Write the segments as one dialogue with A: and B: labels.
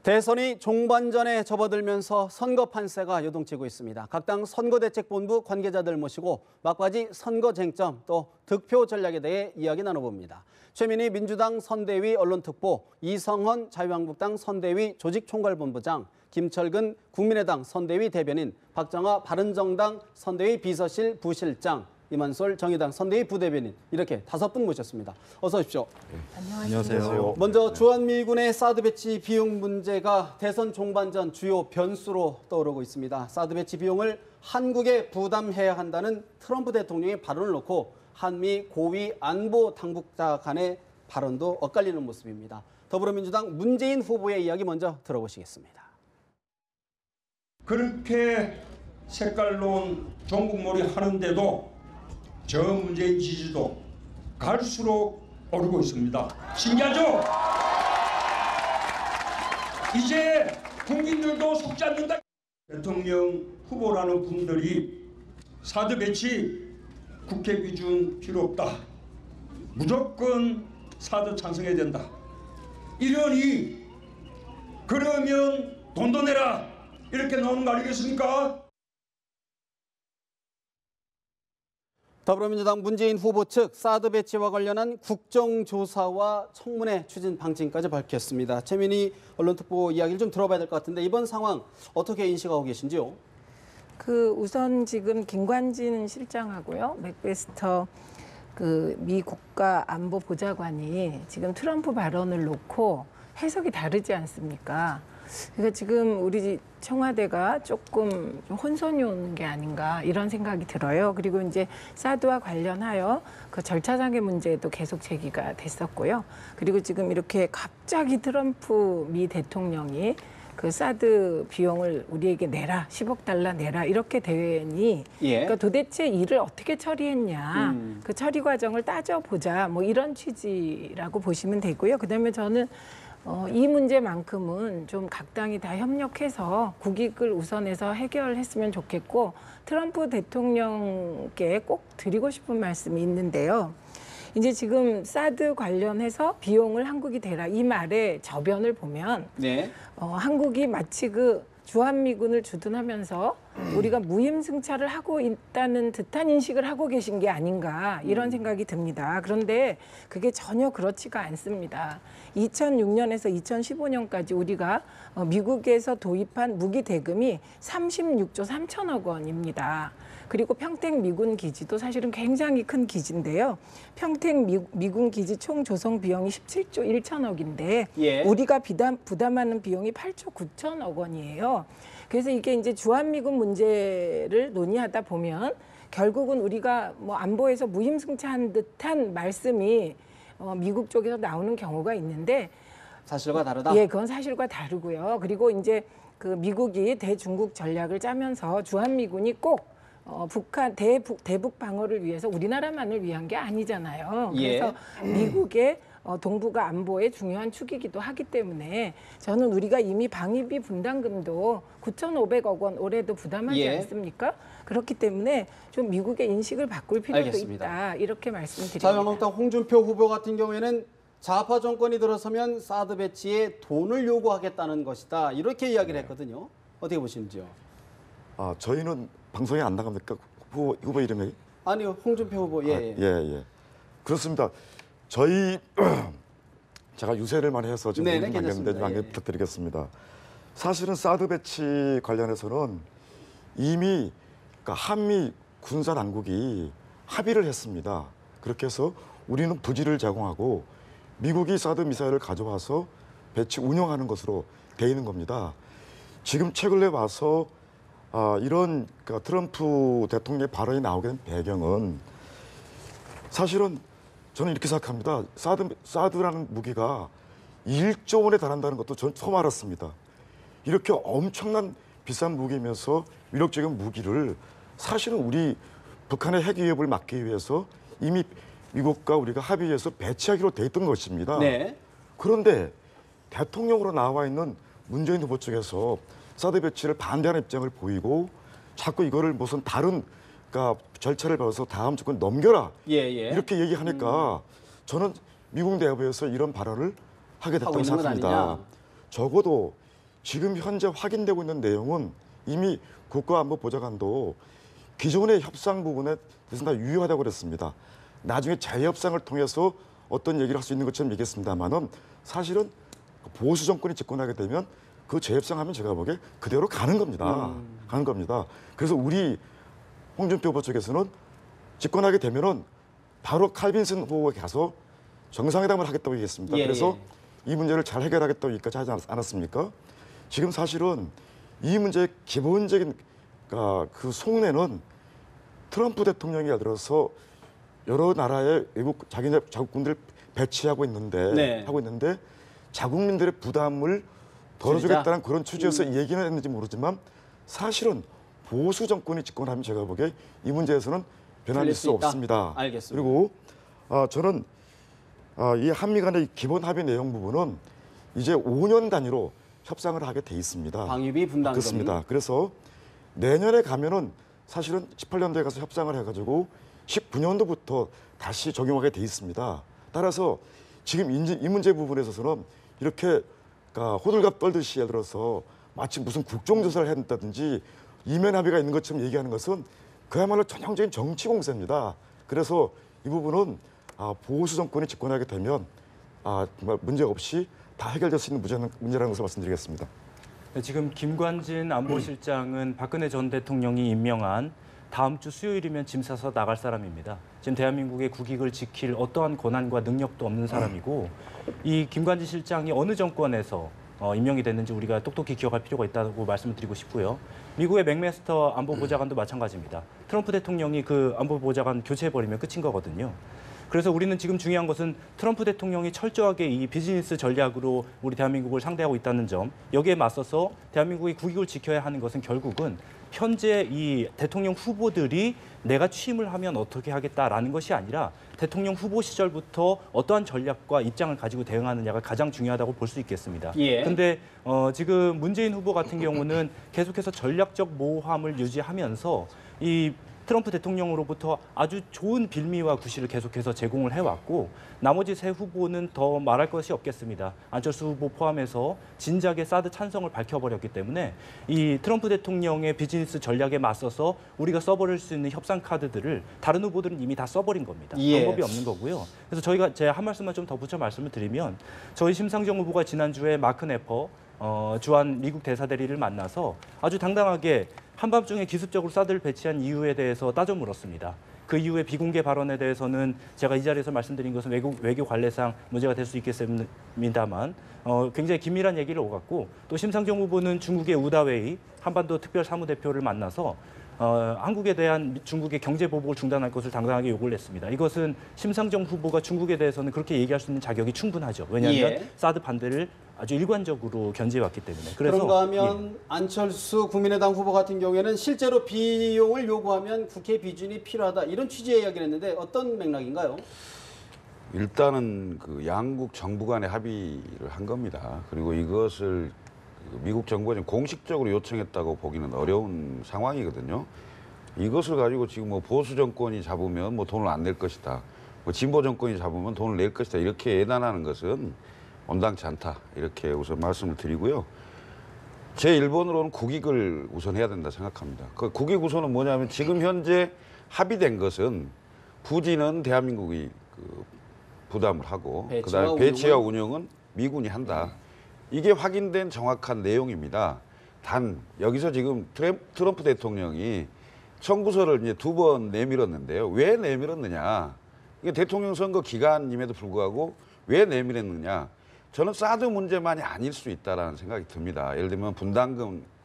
A: 대선이 종반전에 접어들면서 선거 판세가 요동치고 있습니다. 각 당 선거대책본부 관계자들 모시고 막바지 선거 쟁점 또 득표 전략에 대해 이야기 나눠봅니다. 최민희 민주당 선대위 언론특보, 이성헌 자유한국당 선대위 조직총괄본부장, 김철근 국민의당 선대위 대변인, 박정아 바른정당 선대위 비서실 부실장, 이만솔 정의당 선대위 부대변인, 이렇게 5분 모셨습니다. 어서 오십시오.
B: 안녕하세요.
A: 먼저 주한미군의 사드 배치 비용 문제가 대선 종반전 주요 변수로 떠오르고 있습니다. 사드 배치 비용을 한국에 부담해야 한다는 트럼프 대통령의 발언을 놓고 한미 고위 안보 당국자 간의 발언도 엇갈리는 모습입니다. 더불어민주당 문재인 후보의 이야기 먼저 들어보시겠습니다.
C: 그렇게 색깔론 종국몰이 하는데도 저 문재인 지지도 갈수록 오르고 있습니다. 신기하죠? 이제 국민들도 속지 않는다. 대통령 후보라는 분들이 사드 배치 국회 기준 필요 없다. 무조건 사드 찬성해야 된다. 이러니 그러면 돈도 내라. 이렇게 나오는 거 아니겠습니까?
A: 더불어민주당 문재인 후보 측 사드 배치와 관련한 국정조사와 청문회 추진 방침까지 밝혔습니다. 최민희 언론특보 이야기를 좀 들어봐야 될 것 같은데 이번 상황 어떻게 인식하고 계신지요?
D: 우선 지금 김관진 실장하고요, 맥베스터 미 국가안보보좌관이 지금 트럼프 발언을 놓고 해석이 다르지 않습니까? 그러니까 지금 우리 청와대가 조금 혼선이 오는 게 아닌가 이런 생각이 들어요. 그리고 이제 사드와 관련하여 그 절차상의 문제도 계속 제기가 됐었고요. 그리고 지금 이렇게 갑자기 트럼프 미 대통령이 그 사드 비용을 우리에게 내라, 10억 달러 내라 이렇게 되니 그러니까 도대체 일을 어떻게 처리했냐, 그 처리 과정을 따져보자 뭐 이런 취지라고 보시면 되고요. 그다음에 저는 이 문제만큼은 좀 각 당이 다 협력해서 국익을 우선해서 해결했으면 좋겠고 트럼프 대통령께 꼭 드리고 싶은 말씀이 있는데요. 이제 지금 사드 관련해서 비용을 한국이 대라 이 말의 저변을 보면 한국이 마치 주한미군을 주둔하면서 우리가 무임승차를 하고 있다는 듯한 인식을 하고 계신 게 아닌가 이런 생각이 듭니다. 그런데 그게 전혀 그렇지가 않습니다. 2006년에서 2015년까지 우리가 미국에서 도입한 무기 대금이 36조 3천억 원입니다. 그리고 평택 미군 기지도 사실은 굉장히 큰 기지인데요. 평택 미군 기지 총 조성 비용이 17조 1천억인데 우리가 부담하는 비용이 8조 9천억 원이에요. 그래서 이게 이제 주한미군 문제를 논의하다 보면 결국은 우리가 뭐 안보에서 무임승차한 듯한 말씀이 미국 쪽에서 나오는 경우가 있는데
A: 사실과 다르다?
D: 예, 그건 사실과 다르고요. 그리고 이제 미국이 대중국 전략을 짜면서 주한미군이 꼭 대북 방어를 위해서 우리나라만을 위한 게 아니잖아요. 그래서 미국의 동북아 안보의 중요한 축이기도 하기 때문에 저는 우리가 이미 방위비 분담금도 9,500억 원 올해도 부담하지 않습니까? 그렇기 때문에 좀 미국의 인식을 바꿀 필요도 있다. 이렇게 말씀드립니다.
A: 자유한국당 홍준표 후보 같은 경우에는 좌파 정권이 들어서면 사드 배치에 돈을 요구하겠다는 것이다. 이렇게 이야기를 했거든요. 어떻게 보시는지요?
B: 저희는 방송에 안 나갑니까? 후보 이름이?
A: 아니요, 홍준표 후보.
B: 예. 그렇습니다. 제가 유세를 많이 해서 지금 모르는 관계 부탁드리겠습니다. 사실은 사드 배치 관련해서는 이미 한미 군사 당국이 합의를 했습니다. 그렇게 해서 우리는 부지를 제공하고 미국이 사드 미사일을 가져와서 배치 운영하는 것으로 돼 있는 겁니다. 지금 최근에 와서 이런 트럼프 대통령의 발언이 나오게 된 배경은 사실은 저는 이렇게 생각합니다. 사드라는 무기가 1조 원에 달한다는 것도 저는 처음 알았습니다. 이렇게 엄청난 비싼 무기면서 위력적인 무기를 사실은 우리 북한의 핵 위협을 막기 위해서 이미 미국과 우리가 합의해서 배치하기로 돼 있던 것입니다. 그런데 대통령으로 나와 있는 문재인 후보 측에서 사드 배치를 반대하는 입장을 보이고 자꾸 이거를 무슨 다른 절차를 밟아서 다음 정권 넘겨라 이렇게 얘기하니까 저는 미국 내부에서 이런 발언을 하게 됐다고 생각합니다. 적어도 지금 현재 확인되고 있는 내용은 이미 국가안보보좌관도 기존의 협상 부분에 대해서 다 유효하다고 그랬습니다. 나중에 재협상을 통해서 어떤 얘기를 할 수 있는 것처럼 얘기했습니다만은 사실은 보수 정권이 집권하게 되면 그 재협상하면 제가 보기에 그대로 가는 겁니다. 가는 겁니다. 그래서 우리 홍준표 후보 쪽에서는 집권하게 되면은 바로 칼빈슨 후보가 가서 정상회담을 하겠다고 얘기했습니다.
A: 예,
B: 그래서 이 문제를 잘 해결하겠다고 얘기까지 하지 않았습니까? 지금 사실은 이 문제의 기본적인 그 속내는 트럼프 대통령이 예를 들어서 여러 나라의 외국 자기네 자국군들 배치하고 있는데
A: 네.
B: 자국민들의 부담을 덜어주겠다는 그런 취지에서 얘기는 했는지 모르지만 사실은 보수 정권이 집권하면 제가 보기에 이 문제에서는 변함이 있을 수 없습니다.
A: 알겠습니다.
B: 그리고 저는 이 한미 간의 기본 합의 내용 부분은 이제 5년 단위로 협상을 하게 돼 있습니다.
A: 방위비 분담금.
B: 그렇습니다. 그래서 내년에 가면은 사실은 18년도에 가서 협상을 해가지고 19년도부터 다시 적용하게 돼 있습니다. 따라서 지금 이 문제 부분에 있어서는 이렇게 호들갑 떨듯이 예를 들어서 마치 무슨 국정조사를 했다든지 이면 합의가 있는 것처럼 얘기하는 것은 그야말로 전형적인 정치 공세입니다. 그래서 이 부분은 보수 정권이 집권하게 되면 정말 문제 없이 다 해결될 수 있는 문제라는 것을 말씀드리겠습니다.
E: 네, 지금 김관진 안보실장은 박근혜 전 대통령이 임명한 다음 주 수요일이면 짐 싸서 나갈 사람입니다. 지금 대한민국의 국익을 지킬 어떠한 권한과 능력도 없는 사람이고 이 김관진 실장이 어느 정권에서 임명이 됐는지 우리가 똑똑히 기억할 필요가 있다고 말씀을 드리고 싶고요. 미국의 맥메스터 안보보좌관도 마찬가지입니다. 트럼프 대통령이 그 안보보좌관 교체해버리면 끝인 거거든요. 그래서 우리는 지금 중요한 것은 트럼프 대통령이 철저하게 이 비즈니스 전략으로 우리 대한민국을 상대하고 있다는 점, 여기에 맞서서 대한민국의 국익을 지켜야 하는 것은 결국은 현재 이 대통령 후보들이 내가 취임을 하면 어떻게 하겠다라는 것이 아니라 대통령 후보 시절부터 어떠한 전략과 입장을 가지고 대응하느냐가 가장 중요하다고 볼 수 있겠습니다. 그런데 지금 문재인 후보 같은 경우는 계속해서 전략적 모호함을 유지하면서 이 트럼프 대통령으로부터 아주 좋은 빌미와 구실을 계속해서 제공을 해왔고 나머지 세 후보는 더 말할 것이 없겠습니다. 안철수 후보 포함해서 진작에 사드 찬성을 밝혀버렸기 때문에 이 트럼프 대통령의 비즈니스 전략에 맞서서 우리가 써버릴 수 있는 협상 카드들을 다른 후보들은 이미 다 써버린 겁니다. 방법이 없는 거고요. 그래서 제가 한 말씀만 좀 더 붙여 말씀을 드리면 저희 심상정 후보가 지난주에 마크 네퍼 주한 미국 대사대리를 만나서 아주 당당하게 한밤중에 기습적으로 사드를 배치한 이유에 대해서 따져 물었습니다. 그 이후에 비공개 발언에 대해서는 제가 이 자리에서 말씀드린 것은 외교 관례상 문제가 될 수 있겠습니다만 굉장히 긴밀한 얘기를 오갔고 또 심상정 후보는 중국의 우다웨이 한반도 특별 사무대표를 만나서 한국에 대한 중국의 경제 보복을 중단할 것을 당당하게 요구를 했습니다. 이것은 심상정 후보가 중국에 대해서는 그렇게 얘기할 수 있는 자격이 충분하죠. 왜냐하면 사드 반대를 아주 일관적으로 견지해왔기 때문에. 그래서
A: 그런가 하면 안철수 국민의당 후보 같은 경우에는 실제로 비용을 요구하면 국회 비준이 필요하다 이런 취지의 이야기를 했는데 어떤 맥락인가요?
F: 일단은 그 양국 정부 간의 합의를 한 겁니다. 그리고 이것을 미국 정부가 공식적으로 요청했다고 보기는 어려운 상황이거든요. 이것을 가지고 지금 뭐 보수 정권이 잡으면 뭐 돈을 안 낼 것이다. 뭐 진보 정권이 잡으면 돈을 낼 것이다. 이렇게 예단하는 것은 온당치 않다. 이렇게 우선 말씀을 드리고요. 제 1번으로는 국익을 우선해야 된다 생각합니다. 그 국익 우선은 뭐냐면 지금 현재 합의된 것은 부지는 대한민국이 부담을 하고 그다음에 배치와 운영은 미군이 한다. 이게 확인된 정확한 내용입니다. 단 여기서 지금 트럼프 대통령이 청구서를 이제 2번 내밀었는데요. 왜 내밀었느냐? 이게 대통령 선거 기간임에도 불구하고 왜 내밀었느냐? 저는 사드 문제만이 아닐 수 있다라는 생각이 듭니다. 예를 들면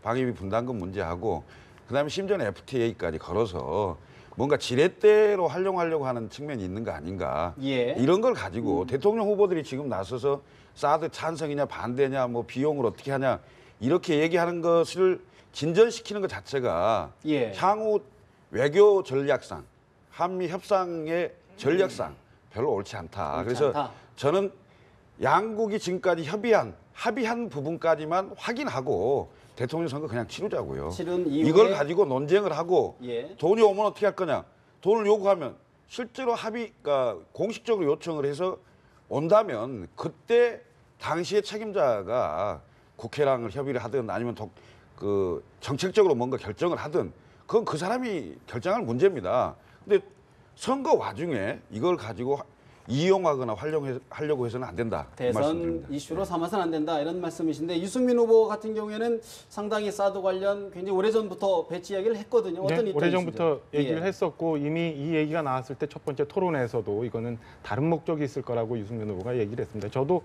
F: 방위비 분담금 문제하고 그다음에 심지어는 FTA까지 걸어서 뭔가 지렛대로 활용하려고 하는 측면이 있는 거 아닌가. 이런 걸 가지고 대통령 후보들이 지금 나서서 사드 찬성이냐 반대냐 뭐 비용을 어떻게 하냐 이렇게 얘기하는 것을 진전시키는 것 자체가 향후 외교 전략상 한미 협상의 전략상 별로 옳지 않다. 그래서 저는 양국이 지금까지 합의한 부분까지만 확인하고 대통령 선거 그냥 치르자고요. 이걸 가지고 논쟁을 하고 돈이 오면 어떻게 할 거냐. 돈을 요구하면 실제로 합의가 공식적으로 요청을 해서 온다면 그때 당시의 책임자가 국회랑 협의를 하든 아니면 그 정책적으로 뭔가 결정을 하든 그건 그 사람이 결정할 문제입니다. 근데 선거 와중에 이걸 가지고 이용하거나 활용하려고 해서는 안 된다. 그
A: 대선
F: 말씀드립니다.
A: 이슈로 삼아서는 안 된다 이런 말씀이신데 유승민 후보 같은 경우에는 상당히 사드 관련 굉장히 오래전부터 배치 이야기를 했거든요. 어떤 입장이시죠?
G: 오래전부터 얘기를
A: 예.
G: 했었고 이미 이 얘기가 나왔을 때 첫 번째 토론에서도 이거는 다른 목적이 있을 거라고 유승민 후보가 얘기를 했습니다. 저도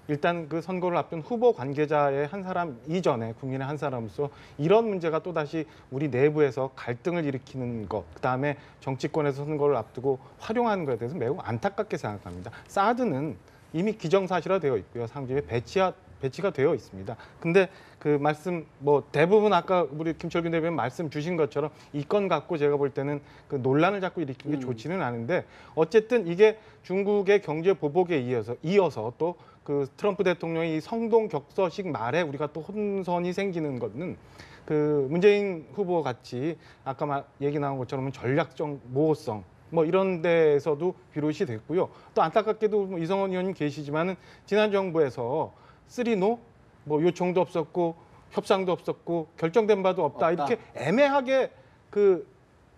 G: 일단 그 선거를 앞둔 후보 관계자의 한 사람 이전에 국민의 한 사람으로서 이런 문제가 또다시 우리 내부에서 갈등을 일으키는 것, 그다음에 정치권에서 선거를 앞두고 활용하는 것에 대해서 매우 안타깝게 생각합니다. 사드는 이미 기정사실화되어 있고요. 상주에 배치가 되어 있습니다. 근데 그 말씀 뭐 대부분 아까 우리 김철균 대변인 말씀 주신 것처럼 이 건 갖고 제가 볼 때는 그 논란을 자꾸 일으키는 게 좋지는 않은데 어쨌든 이게 중국의 경제 보복에 이어서 또 그 트럼프 대통령이 성동 격서식 말에 우리가 또 혼선이 생기는 것은 그 문재인 후보 같이 아까 얘기 나온 것처럼 전략적 모호성 뭐 이런 데에서도 비롯이 됐고요. 또 안타깝게도 뭐 이성원 의원님 계시지만은 지난 정부에서 3노 뭐 요청도 없었고 협상도 없었고 결정된 바도 없다. 이렇게 애매하게 그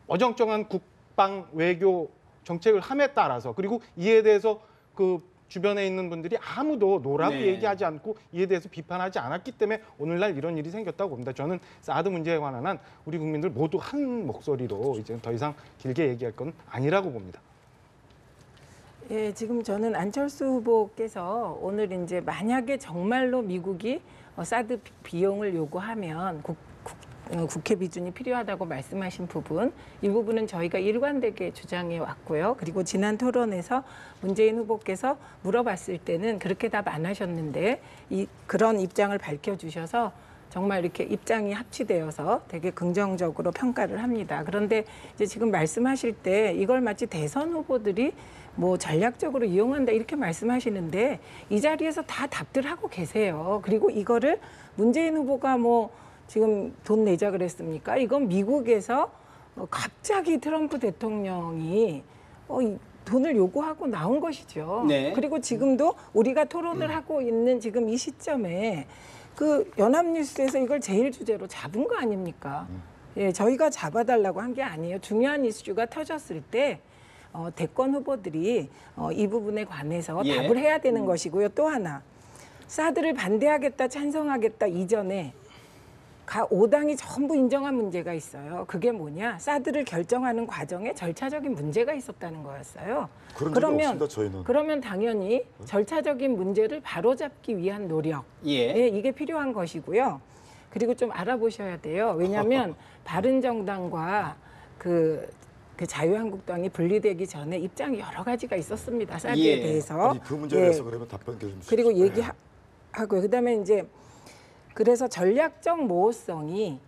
G: 어정쩡한 국방 외교 정책을 함에 따라서 그리고 이에 대해서 그 주변에 있는 분들이 아무도 노라고
A: 네.
G: 얘기하지 않고 이에 대해서 비판하지 않았기 때문에 오늘날 이런 일이 생겼다고 봅니다. 저는 사드 문제에 관한 한 우리 국민들 모두 한 목소리로 이제 더 이상 길게 얘기할 건 아니라고 봅니다.
D: 예, 지금 저는 안철수 후보께서 오늘 이제 만약에 정말로 미국이 사드 비용을 요구하면 국회 비준이 필요하다고 말씀하신 부분, 이 부분은 저희가 일관되게 주장해 왔고요. 그리고 지난 토론에서 문재인 후보께서 물어봤을 때는 그렇게 답 안 하셨는데 그런 입장을 밝혀주셔서 정말 이렇게 입장이 합치되어서 되게 긍정적으로 평가를 합니다. 그런데 이제 지금 말씀하실 때 이걸 마치 대선 후보들이 뭐 전략적으로 이용한다 이렇게 말씀하시는데 이 자리에서 다 답들 하고 계세요. 그리고 이거를 문재인 후보가 뭐 지금 돈 내자 그랬습니까? 이건 미국에서 갑자기 트럼프 대통령이 돈을 요구하고 나온 것이죠.
A: 네.
D: 그리고 지금도 우리가 토론을 하고 있는 지금 이 시점에 그 연합뉴스에서 이걸 제일 주제로 잡은 거 아닙니까? 예, 저희가 잡아달라고 한 게 아니에요. 중요한 이슈가 터졌을 때 대권 후보들이 이 부분에 관해서
A: 예.
D: 답을 해야 되는 것이고요. 또 하나, 사드를 반대하겠다, 찬성하겠다 이전에 5당이 전부 인정한 문제가 있어요. 그게 뭐냐? 사드를 결정하는 과정에 절차적인 문제가 있었다는 거였어요.
B: 그런 적이 없습니다, 저희는.
D: 그러면 당연히 절차적인 문제를 바로잡기 위한 노력,
A: 예.
D: 이게 필요한 것이고요. 그리고 좀 알아보셔야 돼요. 왜냐하면 바른정당과 그 자유한국당이 분리되기 전에 입장이 여러 가지가 있었습니다. 사드에
A: 예.
D: 대해서.
B: 아니, 그 문제에 대해서 그러면 답변 좀 주시죠.
D: 그리고 얘기하고 그다음에 이제 그래서 전략적 모호성이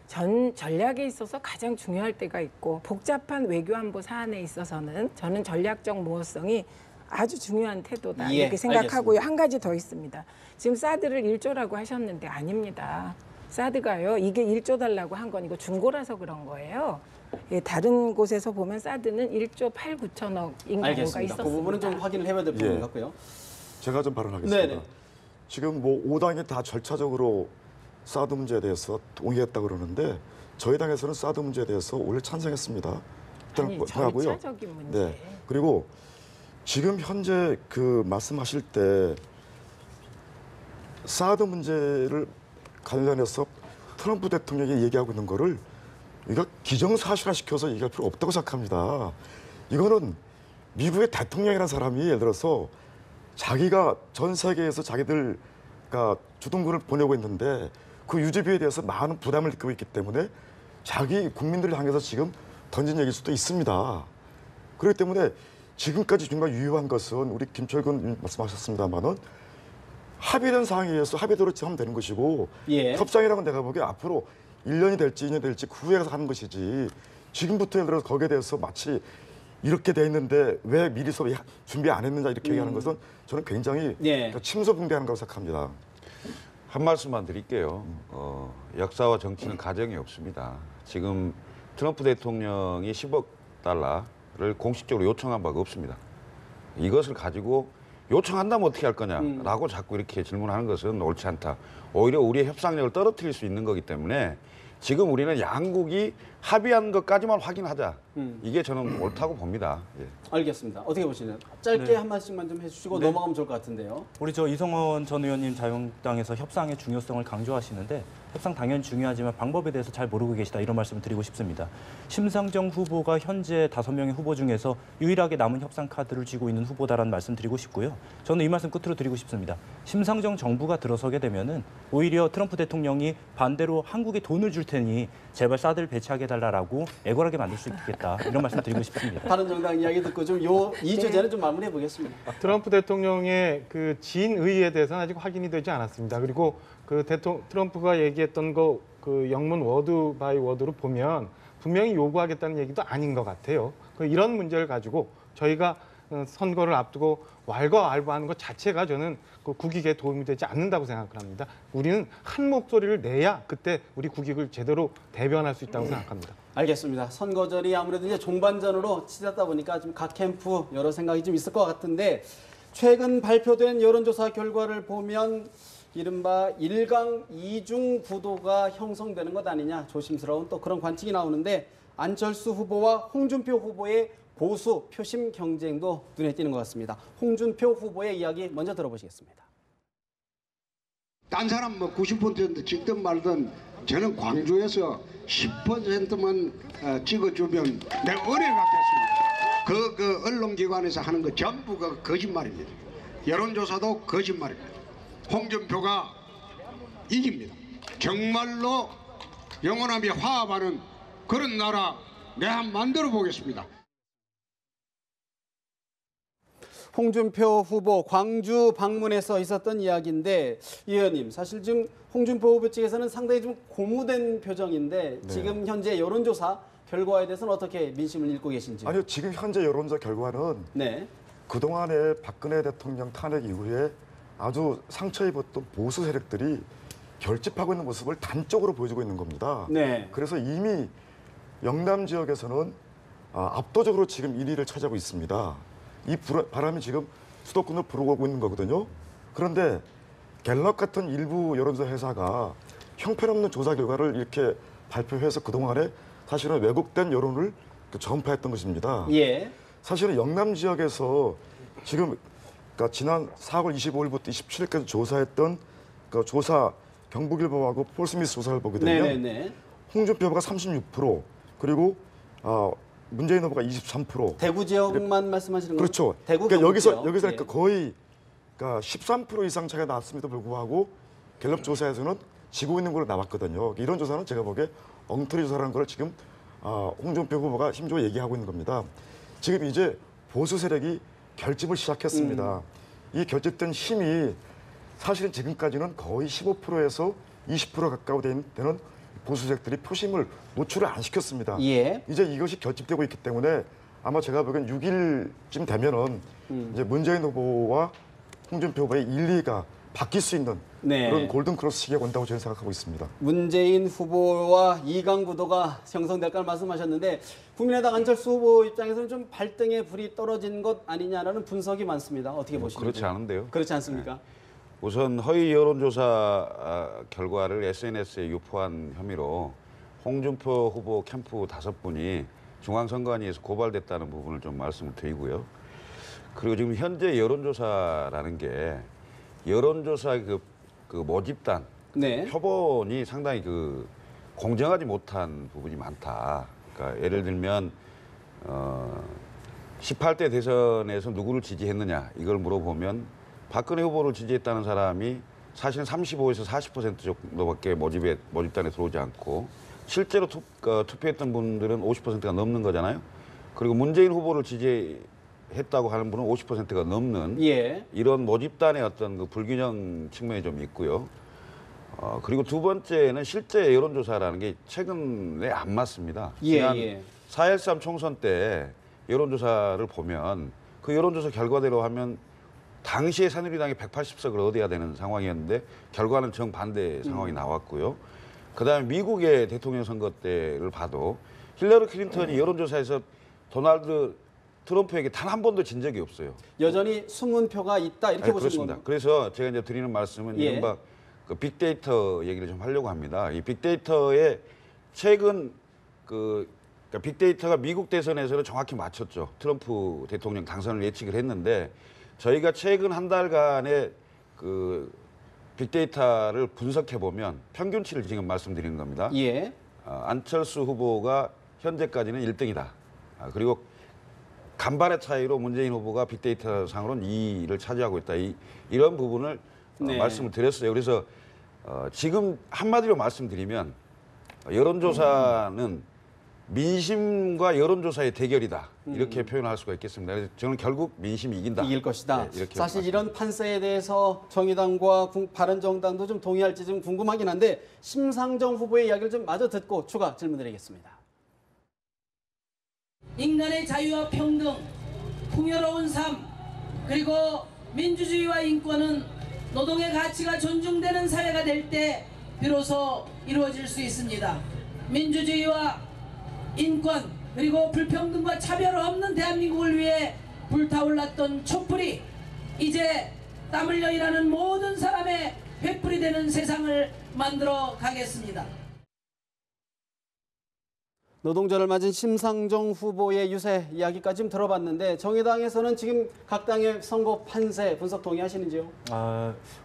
D: 전략에 있어서 가장 중요할 때가 있고 복잡한 외교안보 사안에 있어서는 저는 전략적 모호성이 아주 중요한 태도다
A: 예,
D: 이렇게 생각하고요.
A: 알겠습니다.
D: 한 가지 더 있습니다. 지금 사드를 1조라고 하셨는데 아닙니다. 사드가요. 이게 1조 달라고 한 건 이거 중고라서 그런 거예요. 예, 다른 곳에서 보면 사드는 1조 8, 9천억인 경우가
A: 알겠습니다.
D: 있었습니다.
A: 그 부분은 좀 확인을 해봐야 될 부분
B: 예.
A: 같고요.
B: 제가 좀 발언하겠습니다.
A: 네네.
B: 지금 뭐 5당이 다 절차적으로 사드 문제에 대해서 동의했다고 그러는데 저희 당에서는 사드 문제에 대해서 원래 찬성했습니다.
D: 아니, 절차적인 문제.
B: 네. 그리고 지금 현재 그 말씀하실 때 사드 문제를 관련해서 트럼프 대통령이 얘기하고 있는 거를 이거 기정사실화시켜서 얘기할 필요 없다고 생각합니다. 이거는 미국의 대통령이라는 사람이 예를 들어서 자기가 전 세계에서 자기들가 주둔군을 보내고 있는데 그 유지비에 대해서 많은 부담을 느끼고 있기 때문에 자기 국민들을 향해서 지금 던진 얘기일 수도 있습니다. 그렇기 때문에 지금까지 정말 유효한 것은 우리 김철근 말씀하셨습니다만은 합의된 사항에 의해서 합의대로 하면 되는 것이고
A: 예.
B: 협상이라고 내가 보기에 앞으로 1년이 될지 2년이 될지 그 후에 가서 하는 것이지 지금부터 예를 들어서 거기에 대해서 마치 이렇게 돼 있는데 왜 미리서 준비 안 했느냐 이렇게 얘기하는 것은 저는 굉장히
A: 예.
B: 침소붕대하는 거라고 생각합니다.
F: 한 말씀만 드릴게요. 역사와 정치는 가정이 없습니다. 지금 트럼프 대통령이 10억 달러를 공식적으로 요청한 바가 없습니다. 이것을 가지고 요청한다면 어떻게 할 거냐라고 자꾸 이렇게 질문하는 것은 옳지 않다. 오히려 우리의 협상력을 떨어뜨릴 수 있는 거기 때문에 지금 우리는 양국이 합의한 것까지만 확인하자. 이게 저는 옳다고 봅니다. 예.
A: 알겠습니다. 어떻게 보시나요? 짧게
E: 네.
A: 한 말씀만 좀 해주시고
E: 네.
A: 넘어가면 좋을 것 같은데요.
E: 우리 이성원 전 의원님 자유한국당에서 협상의 중요성을 강조하시는데 협상 당연히 중요하지만 방법에 대해서 잘 모르고 계시다 이런 말씀을 드리고 싶습니다. 심상정 후보가 현재 5명의 후보 중에서 유일하게 남은 협상 카드를 쥐고 있는 후보다라는 말씀 드리고 싶고요. 저는 이 말씀 끝으로 드리고 싶습니다. 심상정 정부가 들어서게 되면은 오히려 트럼프 대통령이 반대로 한국에 돈을 줄 테니 제발 사드를 배치하게 해달라고 애걸하게 만들 수 있겠다 이런 말씀 드리고 싶습니다.
A: 바른정당 이야기 듣고 좀 이 주제는 좀 마무리해 보겠습니다.
G: 트럼프 대통령의 그 진의에 대해서는 아직 확인이 되지 않았습니다. 그리고 그 트럼프가 얘기했던 거 그 영문 워드 바이 워드로 보면 분명히 요구하겠다는 얘기도 아닌 것 같아요. 이런 문제를 가지고 저희가 선거를 앞두고 왈가왈부하는 것 자체가 저는 그 국익에 도움이 되지 않는다고 생각을 합니다. 우리는 한 목소리를 내야 그때 우리 국익을 제대로 대변할 수 있다고 생각합니다.
A: 알겠습니다. 선거절이 아무래도 이제 종반전으로 치닫다 보니까 좀 각 캠프 여러 생각이 좀 있을 것 같은데 최근 발표된 여론조사 결과를 보면 이른바 1강 2중 구도가 형성되는 것 아니냐 조심스러운 또 그런 관측이 나오는데 안철수 후보와 홍준표 후보의 보수 표심 경쟁도 눈에 띄는 것 같습니다. 홍준표 후보의 이야기 먼저 들어보시겠습니다.
H: 딴 사람 뭐 90% 찍든 말든 저는 광주에서 10%만 찍어주면 내가 은혜 갚겠습니다. 그 언론기관에서 하는 거 전부가 거짓말입니다. 여론조사도 거짓말입니다. 홍준표가 이깁니다. 정말로 영원하며 화합하는 그런 나라 내가 한번 만들어 보겠습니다.
A: 홍준표 후보 광주 방문에서 있었던 이야기인데 이 의원님 사실 지금 홍준표 후보 측에서는 상당히 좀 고무된 표정인데
B: 네.
A: 지금 현재 여론조사 결과에 대해서는 어떻게 민심을 읽고 계신지?
B: 아니요, 지금 현재 여론조사 결과는
A: 네.
B: 그동안의 박근혜 대통령 탄핵 이후에 아주 상처 입었던 보수 세력들이 결집하고 있는 모습을 단적으로 보여주고 있는 겁니다.
A: 네.
B: 그래서 이미 영남 지역에서는 압도적으로 지금 1위를 차지하고 있습니다. 이 바람이 지금 수도권을 불어오고 있는 거거든요. 그런데 갤럽 같은 일부 여론조사 회사가 형편없는 조사 결과를 이렇게 발표해서 그동안에 사실은 왜곡된 여론을 전파했던 것입니다.
A: 예.
B: 사실은 영남 지역에서 지금 그러니까 지난 4월 25일부터 27일까지 조사했던 그 조사 경북일보하고 폴스미스 조사를 보게 되면
A: 네네네.
B: 홍준표 후보가 36% 그리고 문재인 후보가 23%.
A: 대구 지역만 말씀하시는 거죠?
B: 그렇죠.
A: 대구
B: 그러니까 여기서
A: 예.
B: 그러니까 거의 그러니까 13% 이상 차이가 났음에도 불구하고 갤럽 조사에서는 지고 있는 걸로 나왔거든요. 이런 조사는 제가 보기에 엉터리 조사라는 걸 지금 홍준표 후보가 힘주어 얘기하고 있는 겁니다. 지금 이제 보수 세력이 결집을 시작했습니다. 이 결집된 힘이 사실은 지금까지는 거의 15%에서 20% 가까이 되는 보수 세력들이 표심을 노출을 안 시켰습니다.
A: 예.
B: 이제 이것이 결집되고 있기 때문에 아마 제가 보기엔 6일쯤 되면은 이제 문재인 후보와 홍준표 후보의 1, 2가 바뀔 수 있는
A: 네.
B: 그런 골든 크로스 시기가 온다고 저는 생각하고 있습니다.
A: 문재인 후보와 이강 구도가 형성될까 말씀하셨는데 국민의당 안철수 후보 입장에서는 좀 발등에 불이 떨어진 것 아니냐라는 분석이 많습니다. 어떻게 보시는지?
F: 그렇지 않은데요.
A: 그렇지 않습니까?
F: 네. 우선 허위 여론조사 결과를 SNS에 유포한 혐의로 홍준표 후보 캠프 5분이 중앙선관위에서 고발됐다는 부분을 좀 말씀을 드리고요. 그리고 지금 현재 여론조사라는 게 여론조사 그 모집단
A: 네.
F: 표본이 상당히 공정하지 못한 부분이 많다. 그러니까 예를 들면 18대 대선에서 누구를 지지했느냐 이걸 물어보면 박근혜 후보를 지지했다는 사람이 사실은 35에서 40% 정도밖에 모집단에 들어오지 않고 실제로 투표했던 분들은 50%가 넘는 거잖아요. 그리고 문재인 후보를 지지했다고 하는 분은 50%가 넘는
A: 예.
F: 이런 모집단의 어떤 그 불균형 측면이 좀 있고요. 그리고 두 번째는 실제 여론조사라는 게 최근에 안 맞습니다.
A: 예,
F: 지난
A: 예.
F: 4.13 총선 때 여론조사를 보면 그 여론조사 결과대로 하면 당시에 새누리당이 180석을 얻어야 되는 상황이었는데 결과는 정반대 상황이 나왔고요. 그다음에 미국의 대통령 선거 때를 봐도 힐러리 클린턴이 여론조사에서 도널드 트럼프에게 단 한 번도 진 적이 없어요.
A: 여전히 숨은 표가 있다 이렇게 보시는
F: 그렇습니다.
A: 건가요?
F: 그래서 제가 이제 드리는 말씀은
A: 예.
F: 이른바 그 빅데이터 얘기를 좀 하려고 합니다. 이 빅데이터에 최근 그러니까 빅데이터가 미국 대선에서는 정확히 맞췄죠. 트럼프 대통령 당선을 예측을 했는데 저희가 최근 한 달간의 그 빅데이터를 분석해 보면 평균치를 지금 말씀드리는 겁니다.
A: 예.
F: 안철수 후보가 현재까지는 1등이다. 그리고 간발의 차이로 문재인 후보가 빅데이터 상으로는 2위를 차지하고 있다. 이런 부분을
A: 네.
F: 말씀을 드렸어요. 그래서 지금 한마디로 말씀드리면 여론조사는 민심과 여론조사의 대결이다. 이렇게 표현할 수가 있겠습니다. 그래서 저는 결국 민심이 이긴다.
A: 이길 것이다.
F: 네, 이렇게
A: 사실
F: 말씀드립니다.
A: 이런 판세에 대해서 정의당과 바른정당도 좀 동의할지 좀 궁금하긴 한데 심상정 후보의 이야기를 좀 마저 듣고 추가 질문드리겠습니다.
I: 인간의 자유와 평등, 풍요로운 삶, 그리고 민주주의와 인권은 노동의 가치가 존중되는 사회가 될 때 비로소 이루어질 수 있습니다. 민주주의와 인권, 그리고 불평등과 차별 없는 대한민국을 위해 불타올랐던 촛불이 이제 땀 흘려 일하는 모든 사람의 횃불이 되는 세상을 만들어 가겠습니다.
A: 노동절을 맞은 심상정 후보의 유세 이야기까지 좀 들어봤는데 정의당에서는 지금 각 당의 선거 판세 분석 동의하시는지요?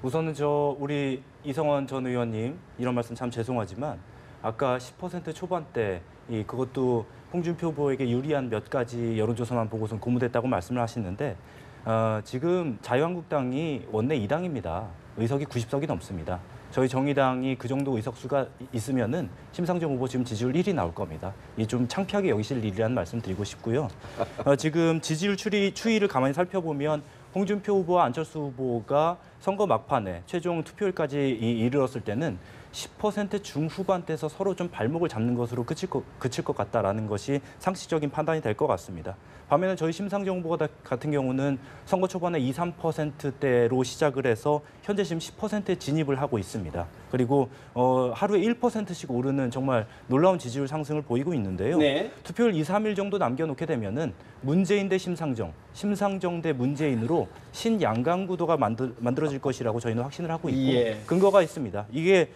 E: 우선은 우리 이성원 전 의원님 이런 말씀 참 죄송하지만 아까 10% 초반대 그것도 홍준표 후보에게 유리한 몇 가지 여론조사만 보고선 고무됐다고 말씀을 하시는데 지금 자유한국당이 원내 2당입니다. 의석이 90석이 넘습니다. 저희 정의당이 그 정도 의석수가 있으면은 심상정 후보 지금 지지율 1위 나올 겁니다. 이 좀 창피하게 여기실 일이라는 말씀 드리고 싶고요. 지금 지지율 추이를 가만히 살펴보면 홍준표 후보와 안철수 후보가 선거 막판에 최종 투표율까지 이르렀을 때는 10% 중후반대에서 서로 좀 발목을 잡는 것으로 그칠 것 같다라는 것이 상식적인 판단이 될 것 같습니다. 반면에 저희 심상정 후보 같은 경우는 선거 초반에 2, 3%대로 시작을 해서 현재 지금 10%에 진입을 하고 있습니다. 그리고 하루에 1%씩 오르는 정말 놀라운 지지율 상승을 보이고 있는데요.
A: 네.
E: 투표율 2, 3일 정도 남겨놓게 되면은 문재인 대 심상정, 심상정 대 문재인으로 신양강 구도가 만들어질 것이라고 저희는 확신을 하고 있고
A: 예.
E: 근거가 있습니다. 이게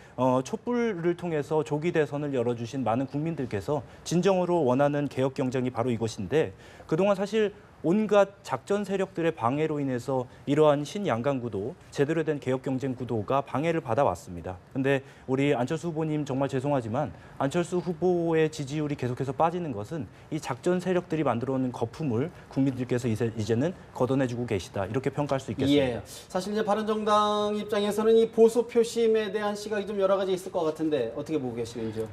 E: 촛불을 통해서 조기 대선을 열어주신 많은 국민들께서 진정으로 원하는 개혁 경쟁이 바로 이것인데 그동안 사실 온갖 작전 세력들의 방해로 인해서 이러한 신양강 구도, 제대로 된 개혁 경쟁 구도가 방해를 받아왔습니다. 근데 우리 안철수 후보님 정말 죄송하지만 안철수 후보의 지지율이 계속해서 빠지는 것은 이 작전 세력들이 만들어오는 거품을 국민들께서 이제는 걷어내주고 계시다. 이렇게 평가할 수 있겠습니다.
A: 예. 사실 이제 바른정당 입장에서는 이 보수 표심에 대한 시각이 좀 여러 가지 있을 것 같은데 어떻게 보고 계시는지요?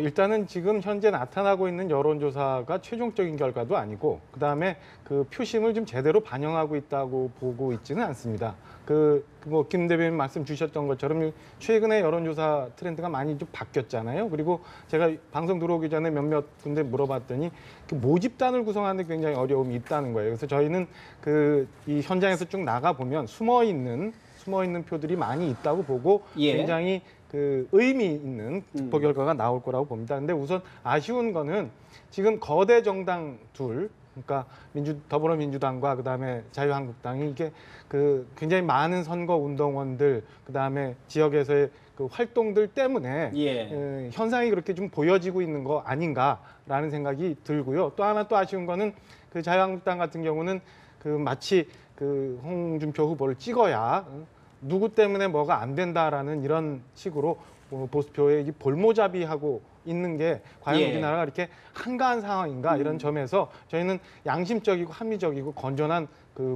G: 일단은 지금 현재 나타나고 있는 여론조사가 최종적인 결과도 아니고 그다음에 그 표심을 좀 제대로 반영하고 있다고 보고 있지는 않습니다. 김 대변인 말씀 주셨던 것처럼 최근에 여론조사 트렌드가 많이 좀 바뀌었잖아요. 그리고 제가 방송 들어오기 전에 몇몇 군데 물어봤더니 그 모집단을 구성하는 데 굉장히 어려움이 있다는 거예요. 그래서 저희는 이 현장에서 쭉 나가 보면 숨어 있는 표들이 많이 있다고 보고
A: 예.
G: 굉장히 의미 있는 투표 결과가 나올 거라고 봅니다. 근데 우선 아쉬운 거는 지금 거대 정당 둘, 그러니까 더불어민주당과 그다음에 자유한국당이 이게 굉장히 많은 선거 운동원들 그다음에 지역에서의 그 활동들 때문에
A: 예.
G: 현상이 그렇게 좀 보여지고 있는 거 아닌가라는 생각이 들고요. 또 하나 또 아쉬운 거는 자유한국당 같은 경우는 마치 홍준표 후보를 찍어야 누구 때문에 뭐가 안 된다라는 이런 식으로 보수표에 볼모잡이하고 있는 게 과연
A: 예.
G: 우리나라가 이렇게 한가한 상황인가 이런 점에서 저희는 양심적이고 합리적이고 건전한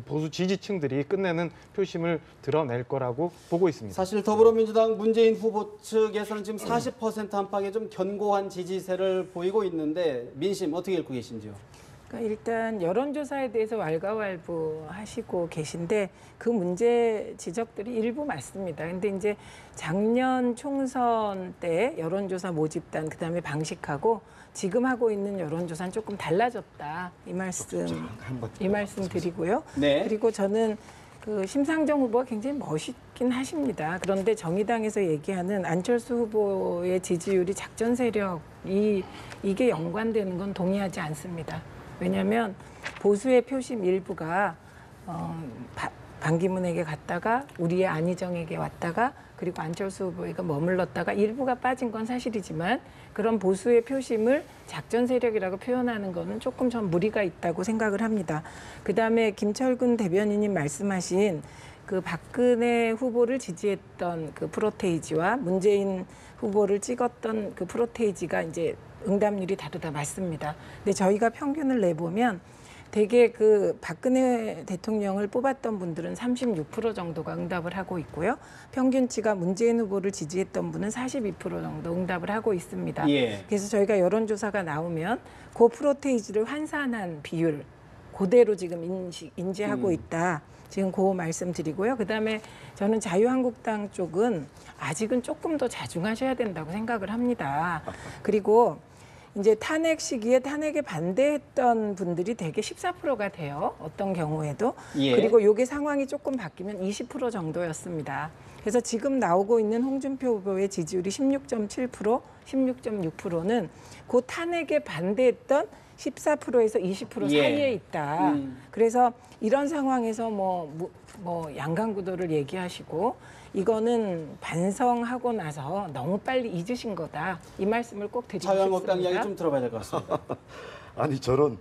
G: 보수 지지층들이 끝내는 표심을 드러낼 거라고 보고 있습니다.
A: 사실 더불어민주당 문재인 후보 측에서는 지금 40% 안팎의 좀 견고한 지지세를 보이고 있는데 민심 어떻게 읽고 계신지요?
D: 그러니까 일단 여론조사에 대해서 왈가왈부하시고 계신데 그 문제 지적들이 일부 맞습니다. 근데 이제 작년 총선 때 여론조사 모집단 그다음에 방식하고 지금 하고 있는 여론조사는 조금 달라졌다. 이 말씀 드리고요.
A: 네.
D: 그리고 저는 심상정 후보가 굉장히 멋있긴 하십니다. 그런데 정의당에서 얘기하는 안철수 후보의 지지율이 작전 세력이 이게 연관되는 건 동의하지 않습니다. 왜냐하면 보수의 표심 일부가 반기문에게 갔다가 우리의 안희정에게 왔다가 그리고 안철수 후보가 머물렀다가 일부가 빠진 건 사실이지만 그런 보수의 표심을 작전 세력이라고 표현하는 거는 조금 전 무리가 있다고 생각을 합니다. 그다음에 김철근 대변인님 말씀하신 그 박근혜 후보를 지지했던 그 프로테이지와 문재인 후보를 찍었던 그 프로테이지가 이제 응답률이 다르다 맞습니다. 근데 저희가 평균을 내보면 대개 그 박근혜 대통령을 뽑았던 분들은 36% 정도가 응답을 하고 있고요. 평균치가 문재인 후보를 지지했던 분은 42% 정도 응답을 하고 있습니다.
A: 예.
D: 그래서 저희가 여론조사가 나오면 그 프로테이지를 환산한 비율 그대로 지금 인지하고 있다. 지금 그 말씀드리고요. 그다음에 저는 자유한국당 쪽은 아직은 조금 더 자중하셔야 된다고 생각을 합니다. 그리고 이제 탄핵 시기에 탄핵에 반대했던 분들이 대개 14%가 돼요. 어떤 경우에도.
A: 예.
D: 그리고 요게 상황이 조금 바뀌면 20% 정도였습니다. 그래서 지금 나오고 있는 홍준표 후보의 지지율이 16.7%, 16.6%는 그 탄핵에 반대했던 14%에서 20%
A: 예.
D: 사이에 있다. 그래서 이런 상황에서 뭐 양강구도를 얘기하시고 이거는 반성하고 나서 너무 빨리 잊으신 거다. 이 말씀을 꼭 드리고 싶습니다.
A: 자유한국당 이야기 좀 들어봐야 될 것 같습니다.
B: 아니 저는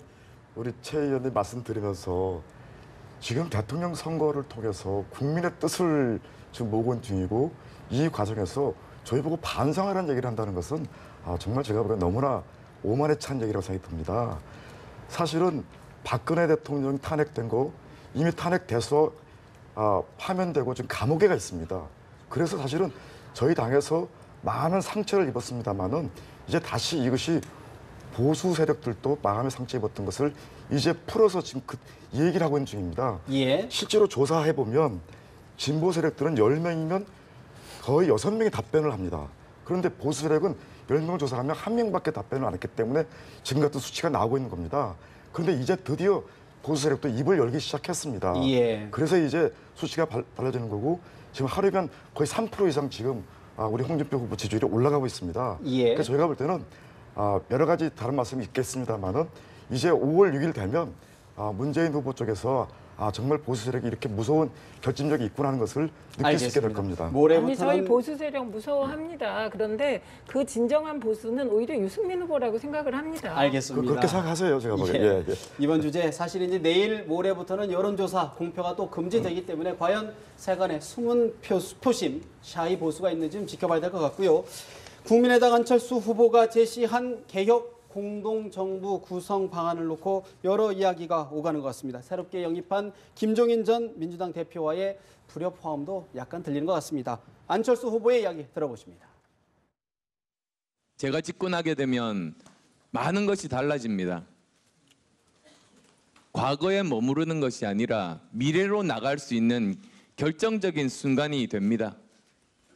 B: 우리 최 의원님 말씀드리면서 지금 대통령 선거를 통해서 국민의 뜻을 지금 모은 중이고 이 과정에서 저희 보고 반성하라는 얘기를 한다는 것은 정말 제가 보기엔 너무나 오만에 찬 얘기라고 생각이 듭니다. 사실은 박근혜 대통령이 탄핵된 거 이미 탄핵돼서 파면되고 지금 감옥에 가 있습니다. 그래서 사실은 저희 당에서 많은 상처를 입었습니다만은 이제 다시 이것이 보수 세력들도 마음의 상처 입었던 것을 이제 풀어서 지금 이 얘기를 하고 있는 중입니다.
A: 예.
B: 실제로 조사해 보면 진보 세력들은 10명이면 거의 6명이 답변을 합니다. 그런데 보수 세력은 10명을 조사하면 1명밖에 답변을 안 했기 때문에 지금 같은 수치가 나오고 있는 겁니다. 그런데 이제 드디어 보수 세력도 입을 열기 시작했습니다.
A: 예.
B: 그래서 이제 수치가 달라지는 거고 지금 하루면 거의 3% 이상 지금 우리 홍준표 후보 지지율이 올라가고 있습니다.
A: 예.
B: 그래서 저희가 볼 때는 여러 가지 다른 말씀이 있겠습니다만은 이제 5월 6일 되면 문재인 후보 쪽에서 정말 보수 세력이 이렇게 무서운 결집력이 있구나 하는 것을 느낄 수 있게 될 겁니다.
D: 아니
A: 모레부터는
D: 저희 보수 세력 무서워합니다. 그런데 그 진정한 보수는 오히려 유승민 후보라고 생각을 합니다.
A: 알겠습니다.
B: 그렇게 생각하세요, 제가 보기엔. 예, 예.
A: 이번 주제 사실 이제 내일 모레부터는 여론조사 공표가 또 금지되기 때문에 과연 세간의 숨은 표심, 샤이 보수가 있는지 좀 지켜봐야 될 것 같고요. 국민의당 안철수 후보가 제시한 개혁 공동정부 구성 방안을 놓고 여러 이야기가 오가는 것 같습니다. 새롭게 영입한 김종인 전 민주당 대표와의 불협화음도 약간 들리는 것 같습니다. 안철수 후보의 이야기 들어보십니다.
J: 제가 집권하게 되면 많은 것이 달라집니다. 과거에 머무르는 것이 아니라 미래로 나갈 수 있는 결정적인 순간이 됩니다.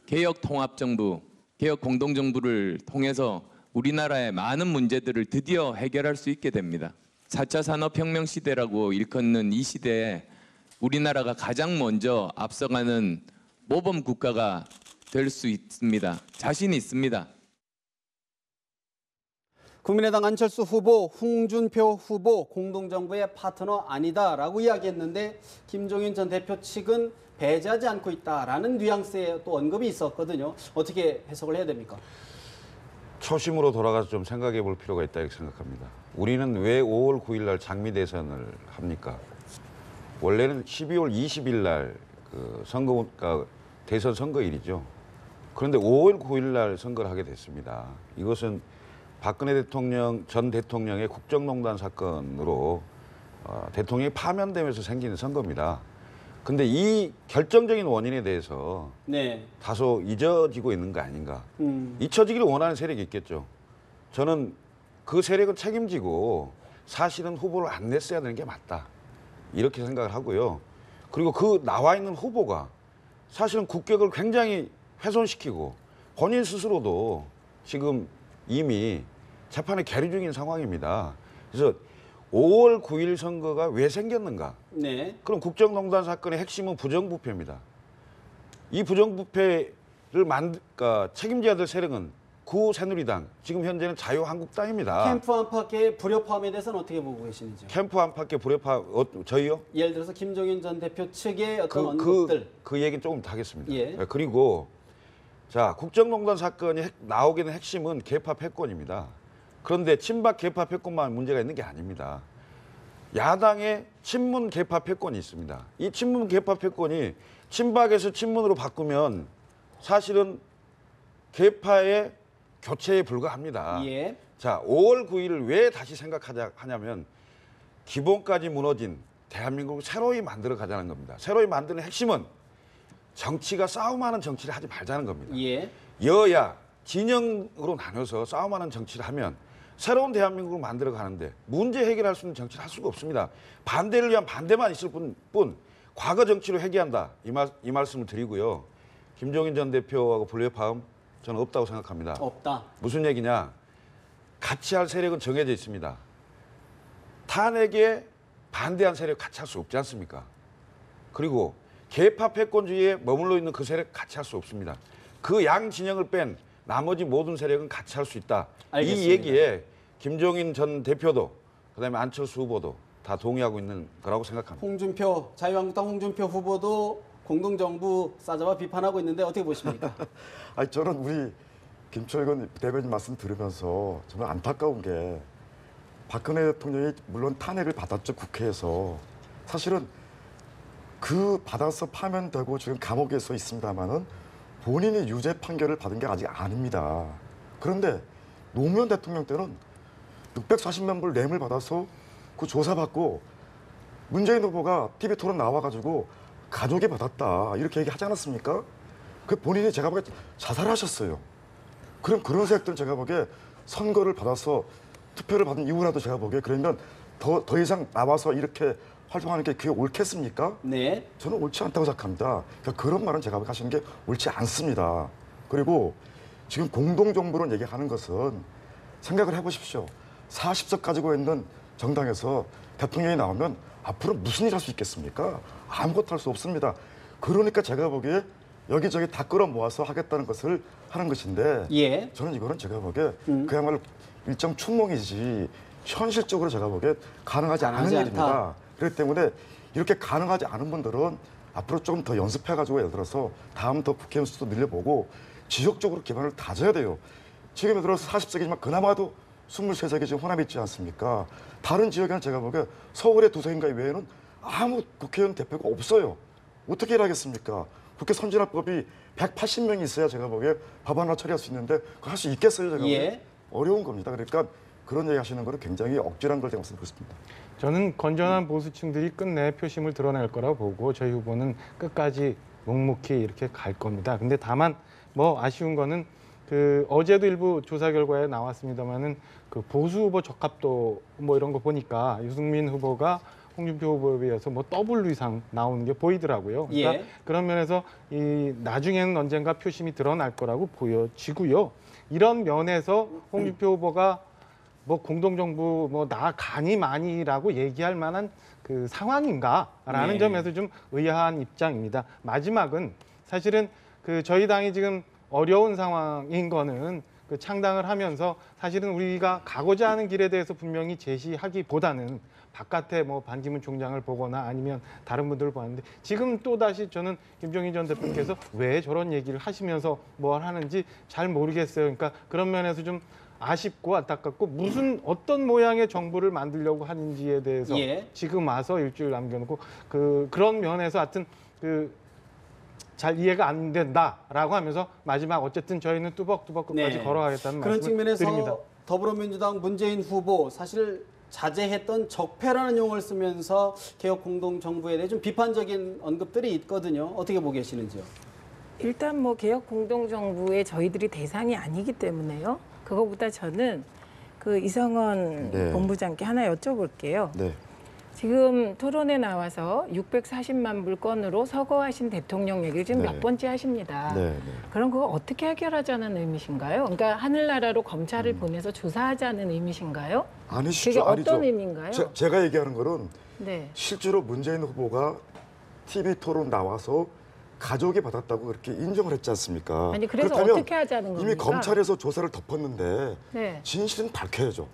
J: 개혁 통합정부, 개혁 공동정부를 통해서 우리나라의 많은 문제들을 드디어 해결할 수 있게 됩니다. 4차 산업혁명 시대라고 일컫는 이 시대에 우리나라가 가장 먼저 앞서가는 모범 국가가 될 수 있습니다. 자신 있습니다.
A: 국민의당 안철수 후보, 홍준표 후보 공동정부의 파트너 아니다라고 이야기했는데 김종인 전 대표 측은 배제하지 않고 있다라는 뉘앙스의 또 언급이 있었거든요. 어떻게 해석을 해야 됩니까?
F: 초심으로 돌아가서 좀 생각해 볼 필요가 있다 이렇게 생각합니다. 우리는 왜 5월 9일 날 장미 대선을 합니까? 원래는 12월 20일 날 그러니까 대선 선거일이죠. 그런데 5월 9일 날 선거를 하게 됐습니다. 이것은 박근혜 전 대통령의 국정농단 사건으로 대통령이 파면되면서 생기는 선거입니다. 근데 이 결정적인 원인에 대해서 다소 잊어지고 있는 거 아닌가. 잊혀지기를 원하는 세력이 있겠죠. 저는 그 세력은 책임지고 사실은 후보를 안 냈어야 되는 게 맞다. 이렇게 생각을 하고요. 그리고 그 나와 있는 후보가 사실은 국격을 굉장히 훼손시키고 본인 스스로도 지금 이미 재판에 계류 중인 상황입니다. 그래서 5월 9일 선거가 왜 생겼는가?
A: 네.
F: 그럼 국정농단 사건의 핵심은 부정부패입니다. 이 부정부패를 책임져야 될 세력은 구새누리당, 지금 현재는 자유한국당입니다.
A: 캠프 안팎의 불협화음에 대해서는 어떻게 보고 계시는지요?
F: 캠프 안팎의 불협화 저희요?
A: 예를 들어서 김종인 전 대표 측의 어떤 언급들.
F: 그 얘기는 조금 더 하겠습니다.
A: 예.
F: 그리고 자, 국정농단 사건이 나오게 된 핵심은 개파 패권입니다. 그런데 친박 개파 패권만 문제가 있는 게 아닙니다. 야당의 친문 개파 패권이 있습니다. 이 친문 개파 패권이 친박에서 친문으로 바꾸면 사실은 개파의 교체에 불과합니다.
A: 예.
F: 자, 5월 9일을 왜 다시 하냐면 기본까지 무너진 대한민국을 새로이 만들어 가자는 겁니다. 새로이 만드는 핵심은 정치가 싸움하는 정치를 하지 말자는 겁니다.
A: 예.
F: 여야 진영으로 나눠서 싸움하는 정치를 하면 새로운 대한민국을 만들어 가는데 문제 해결할 수 있는 정치를 할 수가 없습니다. 반대를 위한 반대만 있을 뿐 과거 정치로 해결한다. 이 말씀을 드리고요. 김종인 전 대표하고 불협화음 저는 없다고 생각합니다.
A: 없다.
F: 무슨 얘기냐? 같이 할 세력은 정해져 있습니다. 탄핵에 반대한 세력 같이 할 수 없지 않습니까? 그리고 개파 패권주의에 머물러 있는 그 세력 같이 할 수 없습니다. 그 양 진영을 뺀 나머지 모든 세력은 같이 할 수 있다.
A: 알겠습니다.
F: 이 얘기에 김종인 전 대표도 그다음에 안철수 후보도 다 동의하고 있는 거라고 생각합니다.
A: 자유한국당 홍준표 후보도 공동정부 싸잡아 비판하고 있는데 어떻게 보십니까?
B: 아니, 저는 우리 김철근 대변인 말씀 들으면서 저는 안타까운 게 박근혜 대통령이 물론 탄핵을 받았죠, 국회에서. 사실은 그 받아서 파면되고 지금 감옥에서 있습니다만은 본인이 유죄 판결을 받은 게 아직 아닙니다. 그런데 노무현 대통령 때는 640만 불 뇌물 받아서 그 조사받고 문재인 후보가 TV 토론 나와가지고 가족이 받았다 이렇게 얘기하지 않았습니까? 그 본인이 제가 보기에 자살하셨어요. 그럼 그런 세력들은 제가 보기에 선거를 받아서 투표를 받은 이후라도 제가 보기에 그러면 더 이상 나와서 이렇게 활동하는 게 그게 옳겠습니까?
A: 네.
B: 저는 옳지 않다고 생각합니다. 그러니까 그런 말은 제가 하시는 게 옳지 않습니다. 그리고 지금 공동정부론 얘기하는 것은 생각을 해보십시오. 40석 가지고 있는 정당에서 대통령이 나오면 앞으로 무슨 일 할 수 있겠습니까? 아무것도 할 수 없습니다. 그러니까 제가 보기에 여기저기 다 끌어모아서 하겠다는 것을 하는 것인데
A: 예.
B: 저는 이거는 제가 보기에 그야말로 일정 춘몽이지 현실적으로 제가 보기에 가능하지 않은 일입니다. 그렇기 때문에 이렇게 가능하지 않은 분들은 앞으로 조금 더 연습해가지고 예를 들어서 다음 더 국회의원 수도 늘려보고 지역적으로 기반을 다져야 돼요. 지금 예를 들어서 40석이지만 그나마도 23석이 지금 호남에 있지 않습니까? 다른 지역에는 제가 보기에 서울의 2석인가 외에는 아무 국회의원 대표가 없어요. 어떻게 일하겠습니까? 국회 선진화법이 180명이 있어야 제가 보기에 법 하나 처리할 수 있는데 그거 할 수 있겠어요? 제가 보기에? 어려운 겁니다. 그러니까 그런 얘기 하시는 거는 굉장히 억지란 걸 제가 말씀드렸습니다.
G: 저는 건전한 보수층들이 끝내 표심을 드러낼 거라고 보고 저희 후보는 끝까지 묵묵히 이렇게 갈 겁니다. 근데 다만 뭐 아쉬운 거는 그 어제도 일부 조사 결과에 나왔습니다만은 그 보수 후보 적합도 뭐 이런 거 보니까 유승민 후보가 홍준표 후보에 비해서 뭐 더블 이상 나오는 게 보이더라고요. 그러니까
A: 예.
G: 그런 면에서 이 나중에는 언젠가 표심이 드러날 거라고 보여지고요. 이런 면에서 홍준표 후보가 뭐 공동정부 뭐 나가니 많이라고 얘기할 만한 그 상황인가라는
A: 네.
G: 점에서 좀 의아한 입장입니다. 마지막은 사실은 그 저희 당이 지금 어려운 상황인 거는 그 창당을 하면서 사실은 우리가 가고자 하는 길에 대해서 분명히 제시하기보다는 바깥에 뭐 반기문 총장을 보거나 아니면 다른 분들을 보았는데 지금 또다시 저는 김종인 전 대표께서 왜 저런 얘기를 하시면서 뭘 하는지 잘 모르겠어요. 그러니까 그런 면에서 좀 아쉽고 안타깝고 무슨 어떤 모양의 정부를 만들려고 하는지에 대해서
A: 예.
G: 지금 와서 일주일 남겨놓고 그런 면에서 하여튼 잘 이해가 안 된다라고 하면서 마지막 어쨌든 저희는 뚜벅뚜벅 끝까지
A: 네.
G: 걸어가겠다는
A: 그런
G: 말씀을
A: 측면에서
G: 드립니다.
A: 더불어민주당 문재인 후보 사실 자제했던 적폐라는 용어를 쓰면서 개혁 공동정부에 대해 좀 비판적인 언급들이 있거든요. 어떻게 보고 계시는지요?
D: 일단 뭐 개혁 공동정부의 저희들이 대상이 아니기 때문에요. 그거보다 저는 그 이성원
B: 네.
D: 본부장께 하나 여쭤볼게요.
B: 네.
D: 지금 토론에 나와서 640만 불 건으로 서거하신 대통령 얘기를 지금
B: 네.
D: 몇 번째 하십니다.
B: 네, 네.
D: 그럼 그거 어떻게 해결하자는 의미신가요? 그러니까 하늘나라로 검찰을 보내서 조사하자는 의미신가요?
B: 아니시죠.
D: 그게 어떤
B: 아니죠.
D: 의미인가요?
B: 제가 얘기하는 거는
D: 네.
B: 실제로 문재인 후보가 TV 토론 나와서 가족이 받았다고 그렇게 인정을 했지 않습니까?
D: 아니 그래서
B: 그렇다면
D: 어떻게 하자는 겁니까?
B: 이미 검찰에서 조사를 덮었는데
D: 네.
B: 진실은 밝혀야죠.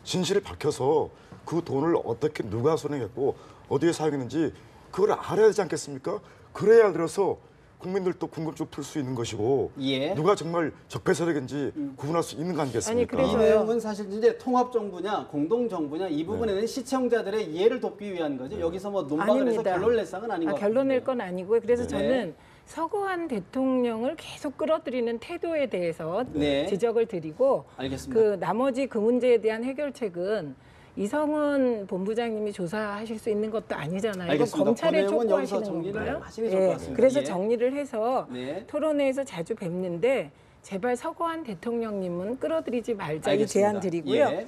B: 진실을 밝혀서 그 돈을 어떻게 누가 손행했고 어디에 사용했는지 그걸 알아야 되지 않겠습니까? 그래야 들어서 국민들도 궁금증 풀 수 있는 것이고
A: 예.
B: 누가 정말 적폐 세력인지 구분할 수 있는 거 아니겠습니까?
D: 아니,
A: 이 내용은 사실 이제 통합정부냐 공동정부냐 이 부분에는 시청자들의 이해를 돕기 위한 거죠. 여기서 뭐 논박을 해서
D: 아닙니다.
A: 결론 낼 상은 아닌 것 같아요.
D: 결론 낼 건 아니고요. 그래서
A: 네.
D: 저는 서거한 대통령을 계속 끌어들이는 태도에 대해서
A: 네.
D: 지적을 드리고
A: 알겠습니다.
D: 그 나머지 그 문제에 대한 해결책은 이성은 본부장님이 조사하실 수 있는 것도 아니잖아요. 이거
A: 알겠습니다.
D: 검찰에
A: 그 내용은 여기서
D: 촉구하시는
A: 정리를
D: 건가요?
A: 하시는 게 좋을 것 같습니다.
D: 그래서
A: 예.
D: 정리를 해서
A: 네.
D: 토론회에서 자주 뵙는데 제발 서거한 대통령님은 끌어들이지 말자 이
A: 알겠습니다.
D: 제안 드리고요.
A: 예.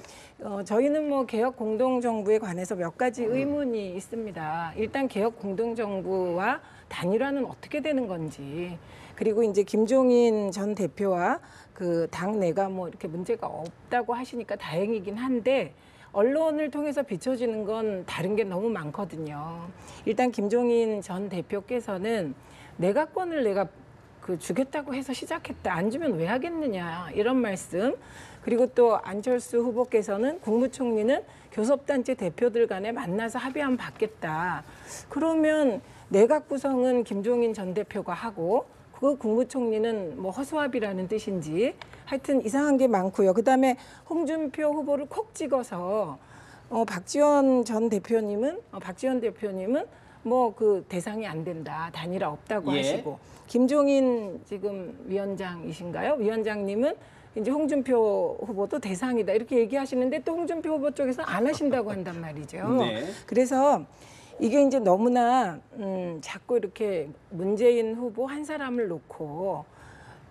D: 저희는 뭐 개혁 공동정부에 관해서 몇 가지 의문이 있습니다. 일단 개혁 공동정부와 단일화는 어떻게 되는 건지, 그리고 이제 김종인 전 대표와 그 당 내가 뭐 이렇게 문제가 없다고 하시니까 다행이긴 한데 언론을 통해서 비춰지는 건 다른 게 너무 많거든요. 일단 김종인 전 대표께서는 내각권을 내가 주겠다고 해서 시작했다. 안 주면 왜 하겠느냐. 이런 말씀. 그리고 또 안철수 후보께서는 국무총리는 교섭단체 대표들 간에 만나서 합의안 받겠다. 그러면 내각 구성은 김종인 전 대표가 하고 그 국무총리는 뭐 허수아비라는 뜻인지 하여튼 이상한 게 많고요. 그다음에 홍준표 후보를 콕 찍어서 박지원 대표님은 뭐 그 대상이 안 된다. 단일화 없다고
A: 예.
D: 하시고 김종인 지금 위원장이신가요? 위원장님은 이제 홍준표 후보도 대상이다. 이렇게 얘기하시는데 또 홍준표 후보 쪽에서 안 하신다고 한단 말이죠.
A: 네.
D: 그래서 이게 이제 너무나 자꾸 이렇게 문재인 후보 한 사람을 놓고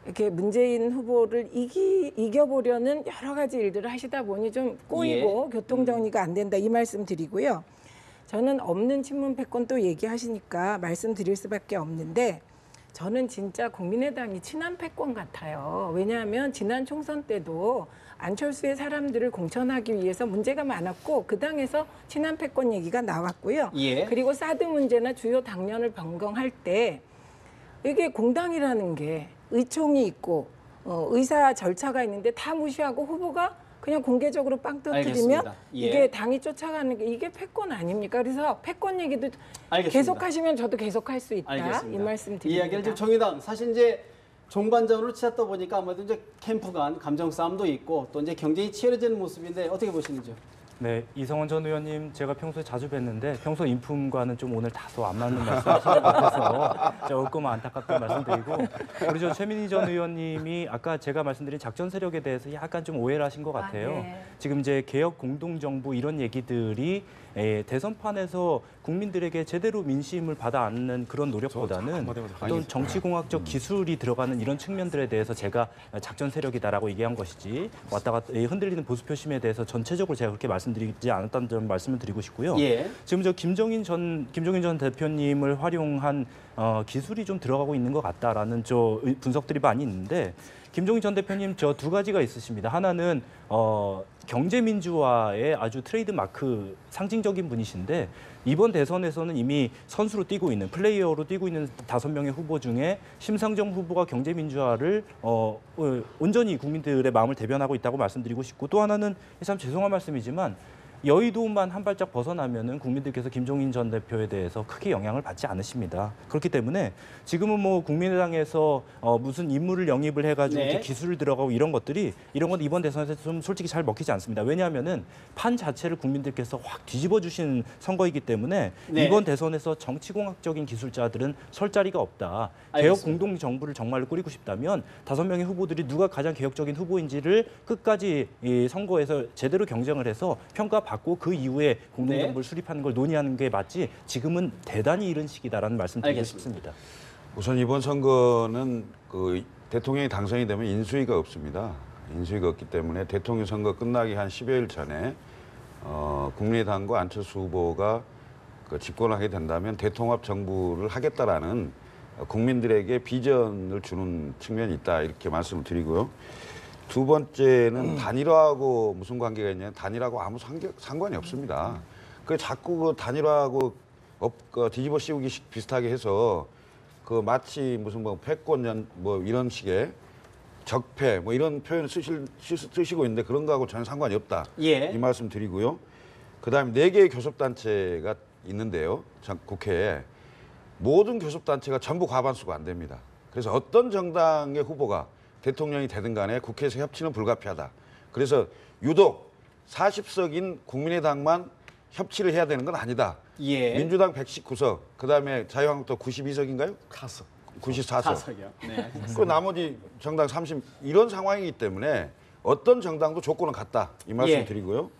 D: 이렇게 후보를 이겨보려는 여러 가지 일들을 하시다 보니 좀 꼬이고 교통정리가 안 된다 이 말씀 드리고요. 저는 없는 친문 패권 또 얘기하시니까 말씀드릴 수밖에 없는데 저는 진짜 국민의당이 친한 패권 같아요. 왜냐하면 지난 총선 때도 안철수의 사람들을 공천하기 위해서 문제가 많았고 그 당에서 친한 패권 얘기가 나왔고요.
A: 예.
D: 그리고 사드 문제나 주요 당론을 변경할 때 이게 공당이라는 게 의총이 있고 의사 절차가 있는데 다 무시하고 후보가 그냥 공개적으로 빵 터뜨리면
A: 알겠습니다. 예.
D: 이게 당이 쫓아가는 게 이게 패권 아닙니까? 그래서 패권 얘기도
A: 알겠습니다.
D: 계속하시면 저도 계속할 수 있다.
A: 알겠습니다.
D: 이 말씀
A: 이
D: 드립니다.
A: 이야기를 지금 정의당 사실 이제 종반전으로 치닫다 보니까 아무래도 이제 캠프 간 감정 싸움도 있고 또 이제 경쟁이 치열해지는 모습인데 어떻게 보시는지요?
E: 네, 이성원 전 의원님 제가 평소에 자주 뵀는데 평소 인품과는 좀 오늘 다소 안 맞는 말씀하신 것 같아서 조금 안타깝다는 말씀드리고 우리 저 최민희 전 의원님이 아까 제가 말씀드린 작전 세력에 대해서 약간 좀 오해를 하신 것 같아요.
D: 네.
E: 지금 이제 개혁 공동정부 이런 얘기들이 대선판에서 국민들에게 제대로 민심을 받아 안는 그런 노력보다는 어떤 정치공학적 기술이 들어가는 이런 측면들에 대해서 제가 작전 세력이다라고 얘기한 것이지 왔다 갔다 흔들리는 보수 표심에 대해서 전체적으로 제가 그렇게 말씀드리지 않았다는 점 말씀을 드리고 싶고요.
A: 예.
E: 지금 저 김종인 전 대표님을 활용한 기술이 좀 들어가고 있는 것 같다라는 분석들이 많이 있는데 김종인 전 대표님 저 두 가지가 있으십니다. 하나는 경제민주화의 아주 트레이드 마크 상징적인 분이신데 이번 대선에서는 이미 선수로 뛰고 있는 플레이어로 뛰고 있는 5명의 후보 중에 심상정 후보가 경제민주화를 온전히 국민들의 마음을 대변하고 있다고 말씀드리고 싶고 또 하나는 참 죄송한 말씀이지만 여의도만 한 발짝 벗어나면은 국민들께서 김종인 전 대표에 대해서 크게 영향을 받지 않으십니다. 그렇기 때문에 지금은 뭐 국민의당에서 무슨 인물을 영입을 해가지고
A: 네.
E: 이렇게 기술을 들어가고 이런 건 이번 대선에서 좀 솔직히 잘 먹히지 않습니다. 왜냐하면은 판 자체를 국민들께서 확 뒤집어 주신 선거이기 때문에
A: 네.
E: 이번 대선에서 정치공학적인 기술자들은 설 자리가 없다. 개혁
A: 알겠습니다.
E: 공동 정부를 정말로 꾸리고 싶다면 5명의 후보들이 누가 가장 개혁적인 후보인지를 끝까지 이 선거에서 제대로 경쟁을 해서 평가받고 그 이후에 공동정부를 수립하는 걸 논의하는 게 맞지 지금은 대단히 이른 시기다라는 말씀 드리고
A: 알겠습니다.
E: 싶습니다.
F: 우선 이번 선거는 그 대통령이 당선이 되면 인수위가 없습니다. 인수위가 없기 때문에 대통령 선거 끝나기 한 10여일 전에 국민의당과 안철수 후보가 그 집권하게 된다면 대통합 정부를 하겠다라는 국민들에게 비전을 주는 측면이 있다 이렇게 말씀을 드리고요. 두 번째는 단일화하고 무슨 관계가 있냐? 단일화하고 아무 상관이 없습니다. 그 자꾸 그 단일화하고 뒤집어 씌우기 비슷하게 해서 그 마치 무슨 뭐 패권연 뭐 이런 식의 적폐 뭐 이런 표현을 쓰시고 있는데 그런 거하고 전혀 상관이 없다.
A: 예.
F: 이 말씀 드리고요. 그다음에 4개의 교섭단체가 있는데요. 국회에 모든 교섭단체가 전부 과반수가 안 됩니다. 그래서 어떤 정당의 후보가 대통령이 되든 간에 국회에서 협치는 불가피하다. 그래서 유독 40석인 국민의당만 협치를 해야 되는 건 아니다.
A: 예.
F: 민주당 119석, 그다음에 자유한국당 92석인가요? 94석.
A: 4석이요. 네.
F: 그 나머지 정당 30 이런 상황이기 때문에 어떤 정당도 조건은 같다. 이 말씀
A: 예.
F: 드리고요.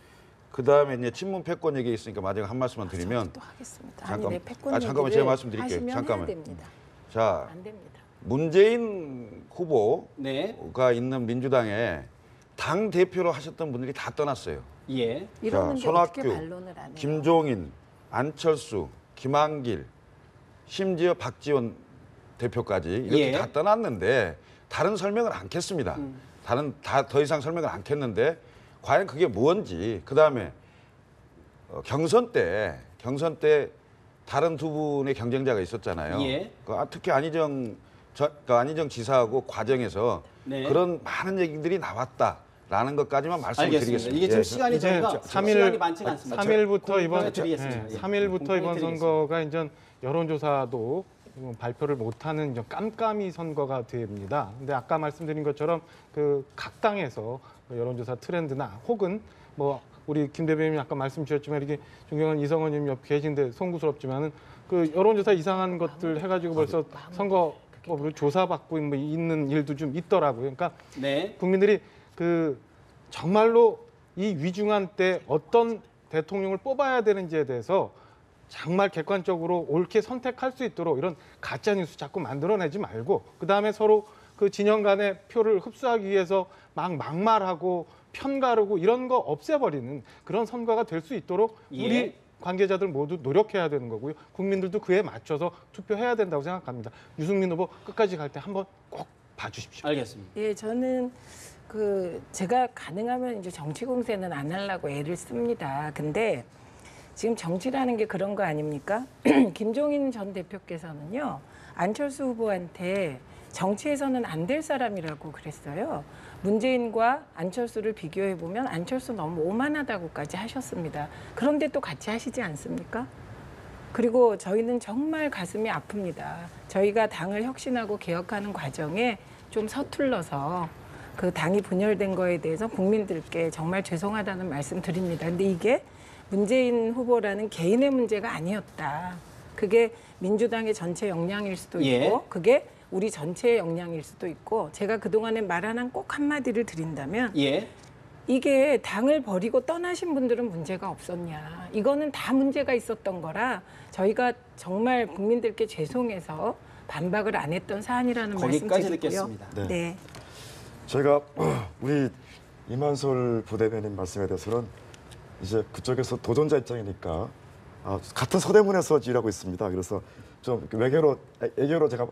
F: 그다음에 이제 친문 패권 얘기 있으니까 마지막 한 말씀만 드리면
D: 또 하겠습니다.
F: 잠깐,
D: 아니, 내 패권
F: 잠깐만 제가 말씀드릴게요. 잠깐만.
D: 됩니다.
F: 자,
D: 안 됩니다.
F: 문재인 후보가
A: 네.
F: 있는 민주당에 당 대표로 하셨던 분들이 다 떠났어요.
A: 예.
D: 이러는데 어떻게
F: 손학규,
D: 반론을 안 해요?
F: 김종인, 안철수, 김한길, 심지어 박지원 대표까지 이렇게
A: 예.
F: 다 떠났는데 다른 설명을 않겠습니다. 더 이상 설명을 않겠는데 과연 그게 뭔지 그다음에 경선 때 다른 두 분의 경쟁자가 있었잖아요.
A: 예.
F: 특히 안희정 지사하고 과정에서
A: 네.
F: 그런 많은 얘기들이 나왔다라는 것까지만 말씀을
A: 알겠습니다.
F: 드리겠습니다.
A: 이게 지금
F: 예.
A: 시간이
G: 이제
A: 저희가 시간이 많지가 않습니다.
G: 3일부터 이번
A: 공개드리겠습니다. 예.
G: 3일부터 이번
A: 공개드리겠습니다.
G: 선거가 이제 여론조사도 발표를 못하는 이제 깜깜이 선거가 됩니다. 근데 아까 말씀드린 것처럼 그 각 당에서 여론조사 트렌드나 혹은 뭐 우리 김 대변인이 아까 말씀 주셨지만 이렇게 존경하는 이성원 의원님 옆에 계신데 송구스럽지만은 그 여론조사 이상한 것들 해가지고 벌써 선거법으로 조사받고 뭐 있는 일도 좀 있더라고요. 그러니까
A: 네.
G: 국민들이 그 정말로 이 위중한 때 어떤 대통령을 뽑아야 되는지에 대해서 정말 객관적으로 옳게 선택할 수 있도록 이런 가짜 뉴스 자꾸 만들어내지 말고 그다음에 서로 그 진영 간의 표를 흡수하기 위해서 막 막말하고 편가르고 이런 거 없애버리는 그런 선거가 될 수 있도록
A: 예.
G: 우리 관계자들 모두 노력해야 되는 거고요. 국민들도 그에 맞춰서 투표해야 된다고 생각합니다. 유승민 후보 끝까지 갈 때 한번 꼭 봐주십시오.
A: 알겠습니다.
D: 예, 저는 제가 가능하면 이제 정치 공세는 안 하려고 애를 씁니다. 근데 지금 정치라는 게 그런 거 아닙니까? 김종인 전 대표께서는요, 안철수 후보한테 정치에서는 안 될 사람이라고 그랬어요. 문재인과 안철수를 비교해 보면 안철수 너무 오만하다고까지 하셨습니다. 그런데 또 같이 하시지 않습니까? 그리고 저희는 정말 가슴이 아픕니다. 저희가 당을 혁신하고 개혁하는 과정에 좀 서툴러서 그 당이 분열된 거에 대해서 국민들께 정말 죄송하다는 말씀 드립니다. 근데 이게 문재인 후보라는 개인의 문제가 아니었다. 그게 민주당의 전체 역량일 수도 있고
A: 예.
D: 그게 우리 전체의 역량일 수도 있고 제가 그동안에 말 하나 꼭 한마디를 드린다면
A: 예.
D: 이게 당을 버리고 떠나신 분들은 문제가 없었냐. 이거는 다 문제가 있었던 거라 저희가 정말 국민들께 죄송해서 반박을 안 했던 사안이라는 말씀
A: 거기까지
D: 드리고요.
A: 듣겠습니다.
B: 네.
D: 네.
B: 제가 우리 이만솔 부대변인 말씀에 대해서는 이제 그쪽에서 도전자 입장이니까 같은 서대문에서 일하고 있습니다. 그래서 좀 애교로 제가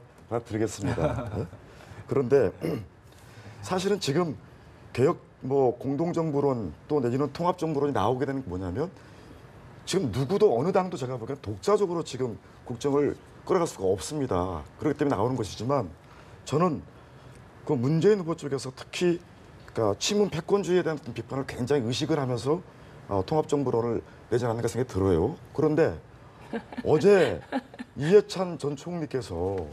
B: 드리겠습니다. 네? 그런데 사실은 지금 개혁 공동정부론 또 내지는 통합정부론이 나오게 되는 게 뭐냐면 지금 누구도 어느 당도 제가 보기엔 독자적으로 지금 국정을 끌어갈 수가 없습니다. 그렇기 때문에 나오는 것이지만 저는 그 문재인 후보 쪽에서 특히 그러니까 친문 패권주의에 대한 비판을 굉장히 의식을 하면서 통합정부론을 내지 않는가 생각이 들어요. 그런데 어제 이해찬 전 총리께서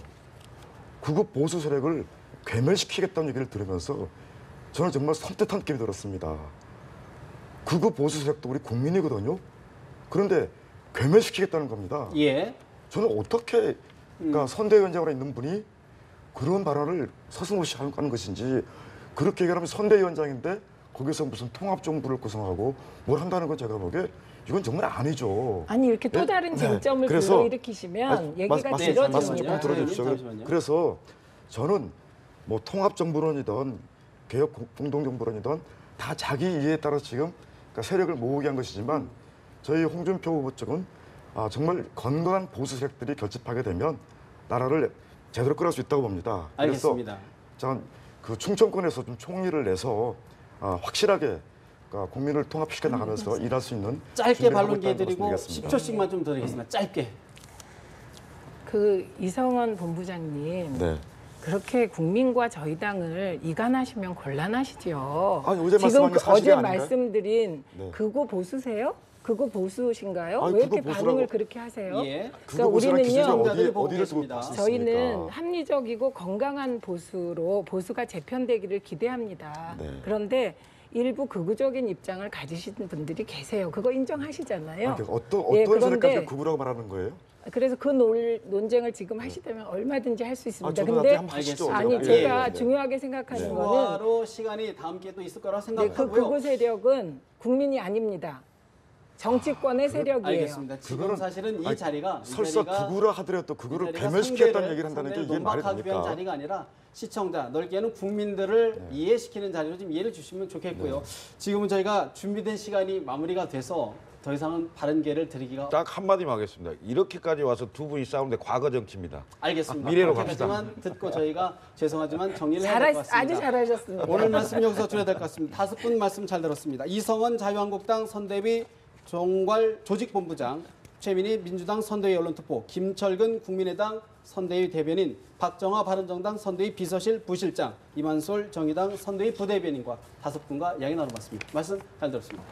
B: 극우 보수 세력을 괴멸시키겠다는 얘기를 들으면서 저는 정말 섬뜩한 느낌이 들었습니다. 극우 보수 세력도 우리 국민이거든요. 그런데 괴멸시키겠다는 겁니다.
A: 예.
B: 저는 어떻게 그러니까 선대위원장으로 있는 분이 그런 발언을 서슴없이 하는 것인지 그렇게 얘기하면 선대위원장인데 거기서 무슨 통합정부를 구성하고 뭘 한다는 건 제가 보기에 이건 정말 아니죠.
D: 아니 이렇게 또 다른 쟁점을 불러일으키시면 얘기가
B: 말씀
D: 길어집니다.
B: 조금 들어주십시오.
A: 잠시만요.
B: 그래서 저는 뭐 통합정부론이든 개혁 공동정부론이든 다 자기 이해에 따라서 지금 그러니까 세력을 모으게 한 것이지만 저희 홍준표 후보 쪽은 정말 건강한 보수 세력들이 결집하게 되면 나라를 제대로 끌어갈 수 있다고 봅니다.
A: 알겠습니다.
B: 그래서 저는 그 충청권에서 좀 총리를 내서 확실하게 그러니까 국민을 통합시켜 나가면서 일할 수 있는
A: 짧게
B: 준비를 하고
A: 발론 기회
B: 있다는
A: 드리고
B: 말씀드리겠습니다.
A: 10초씩만 좀 드리겠습니다. 짧게.
D: 그 이성원 본부장님
B: 네.
D: 그렇게 국민과 저희 당을 이간하시면 곤란하시죠.
B: 아니, 어제
D: 지금
B: 말씀한 게 사실이
D: 어제
B: 아닌가요?
D: 말씀드린
B: 네.
D: 극우 보수세요? 극우 보수신가요?
B: 아니,
D: 왜 이렇게
B: 극우 보수라고-
D: 반응을 그렇게 하세요?
A: 예.
B: 그거 보시는 기준이
A: 시청자들이 보고
B: 어디를 두고
A: 계십니다.
B: 봤을 수
D: 저희는
B: 있습니까?
D: 합리적이고 건강한 보수로 보수가 재편되기를 기대합니다.
B: 네.
D: 그런데 일부 극우적인 입장을 가지시는 분들이 계세요. 그거 인정하시잖아요.
B: 아니, 어떤
D: 예,
B: 소리까지
D: 그런데
B: 구구라고 말하는 거예요?
D: 그래서 그 논쟁을 지금 하시다면 얼마든지 할 수 있습니다.
B: 저도
D: 근데
B: 한번 하시죠.
D: 아니
B: 예,
D: 제가
B: 예, 네.
D: 중요하게 생각하는 거는
A: 추가로 시간이 다음 기회에 또 있을 거라고
D: 네, 그
A: 생각하고요.
D: 극우 세력은 국민이 아닙니다. 정치권의 세력이에요.
A: 알겠습니다. 지금
B: 그거는-
A: 사실은 이
B: 아니,
A: 자리가
B: 설사 구구라 하더라도 그구를
A: 이 자리가
B: 괴멸시켰다는
A: 상대를-
B: 얘기를 한다는 게 이게
A: 상대를
B: 말이
A: 논박하기 위한
B: 됩니까?
A: 자리가 아니라 시청자, 넓게는 국민들을 이해시키는 자리로 좀 이해를 주시면 좋겠고요. 지금은 저희가 준비된 시간이 마무리가 돼서 더 이상은 바른 기회를 드리기가
F: 딱 한마디만 하겠습니다. 이렇게까지 와서 두 분이 싸우는데 과거 정치입니다.
A: 알겠습니다.
F: 미래로 갑시다.
A: 하지만 듣고 저희가 죄송하지만 정리를 해야 될 것 같습니다.
D: 아주 잘하셨습니다.
A: 오늘 말씀 여기서 줄여야 될 것 같습니다. 5분 말씀 잘 들었습니다. 이성원 자유한국당 선대위 종괄 조직본부장, 최민희 민주당 선대위 언론특보, 김철근 국민의당 선대위 대변인, 박정화 바른정당 선대위 비서실 부실장, 이만솔 정의당 선대위 부대변인과 5분과 이야기 나눠봤습니다. 말씀 잘 들었습니다.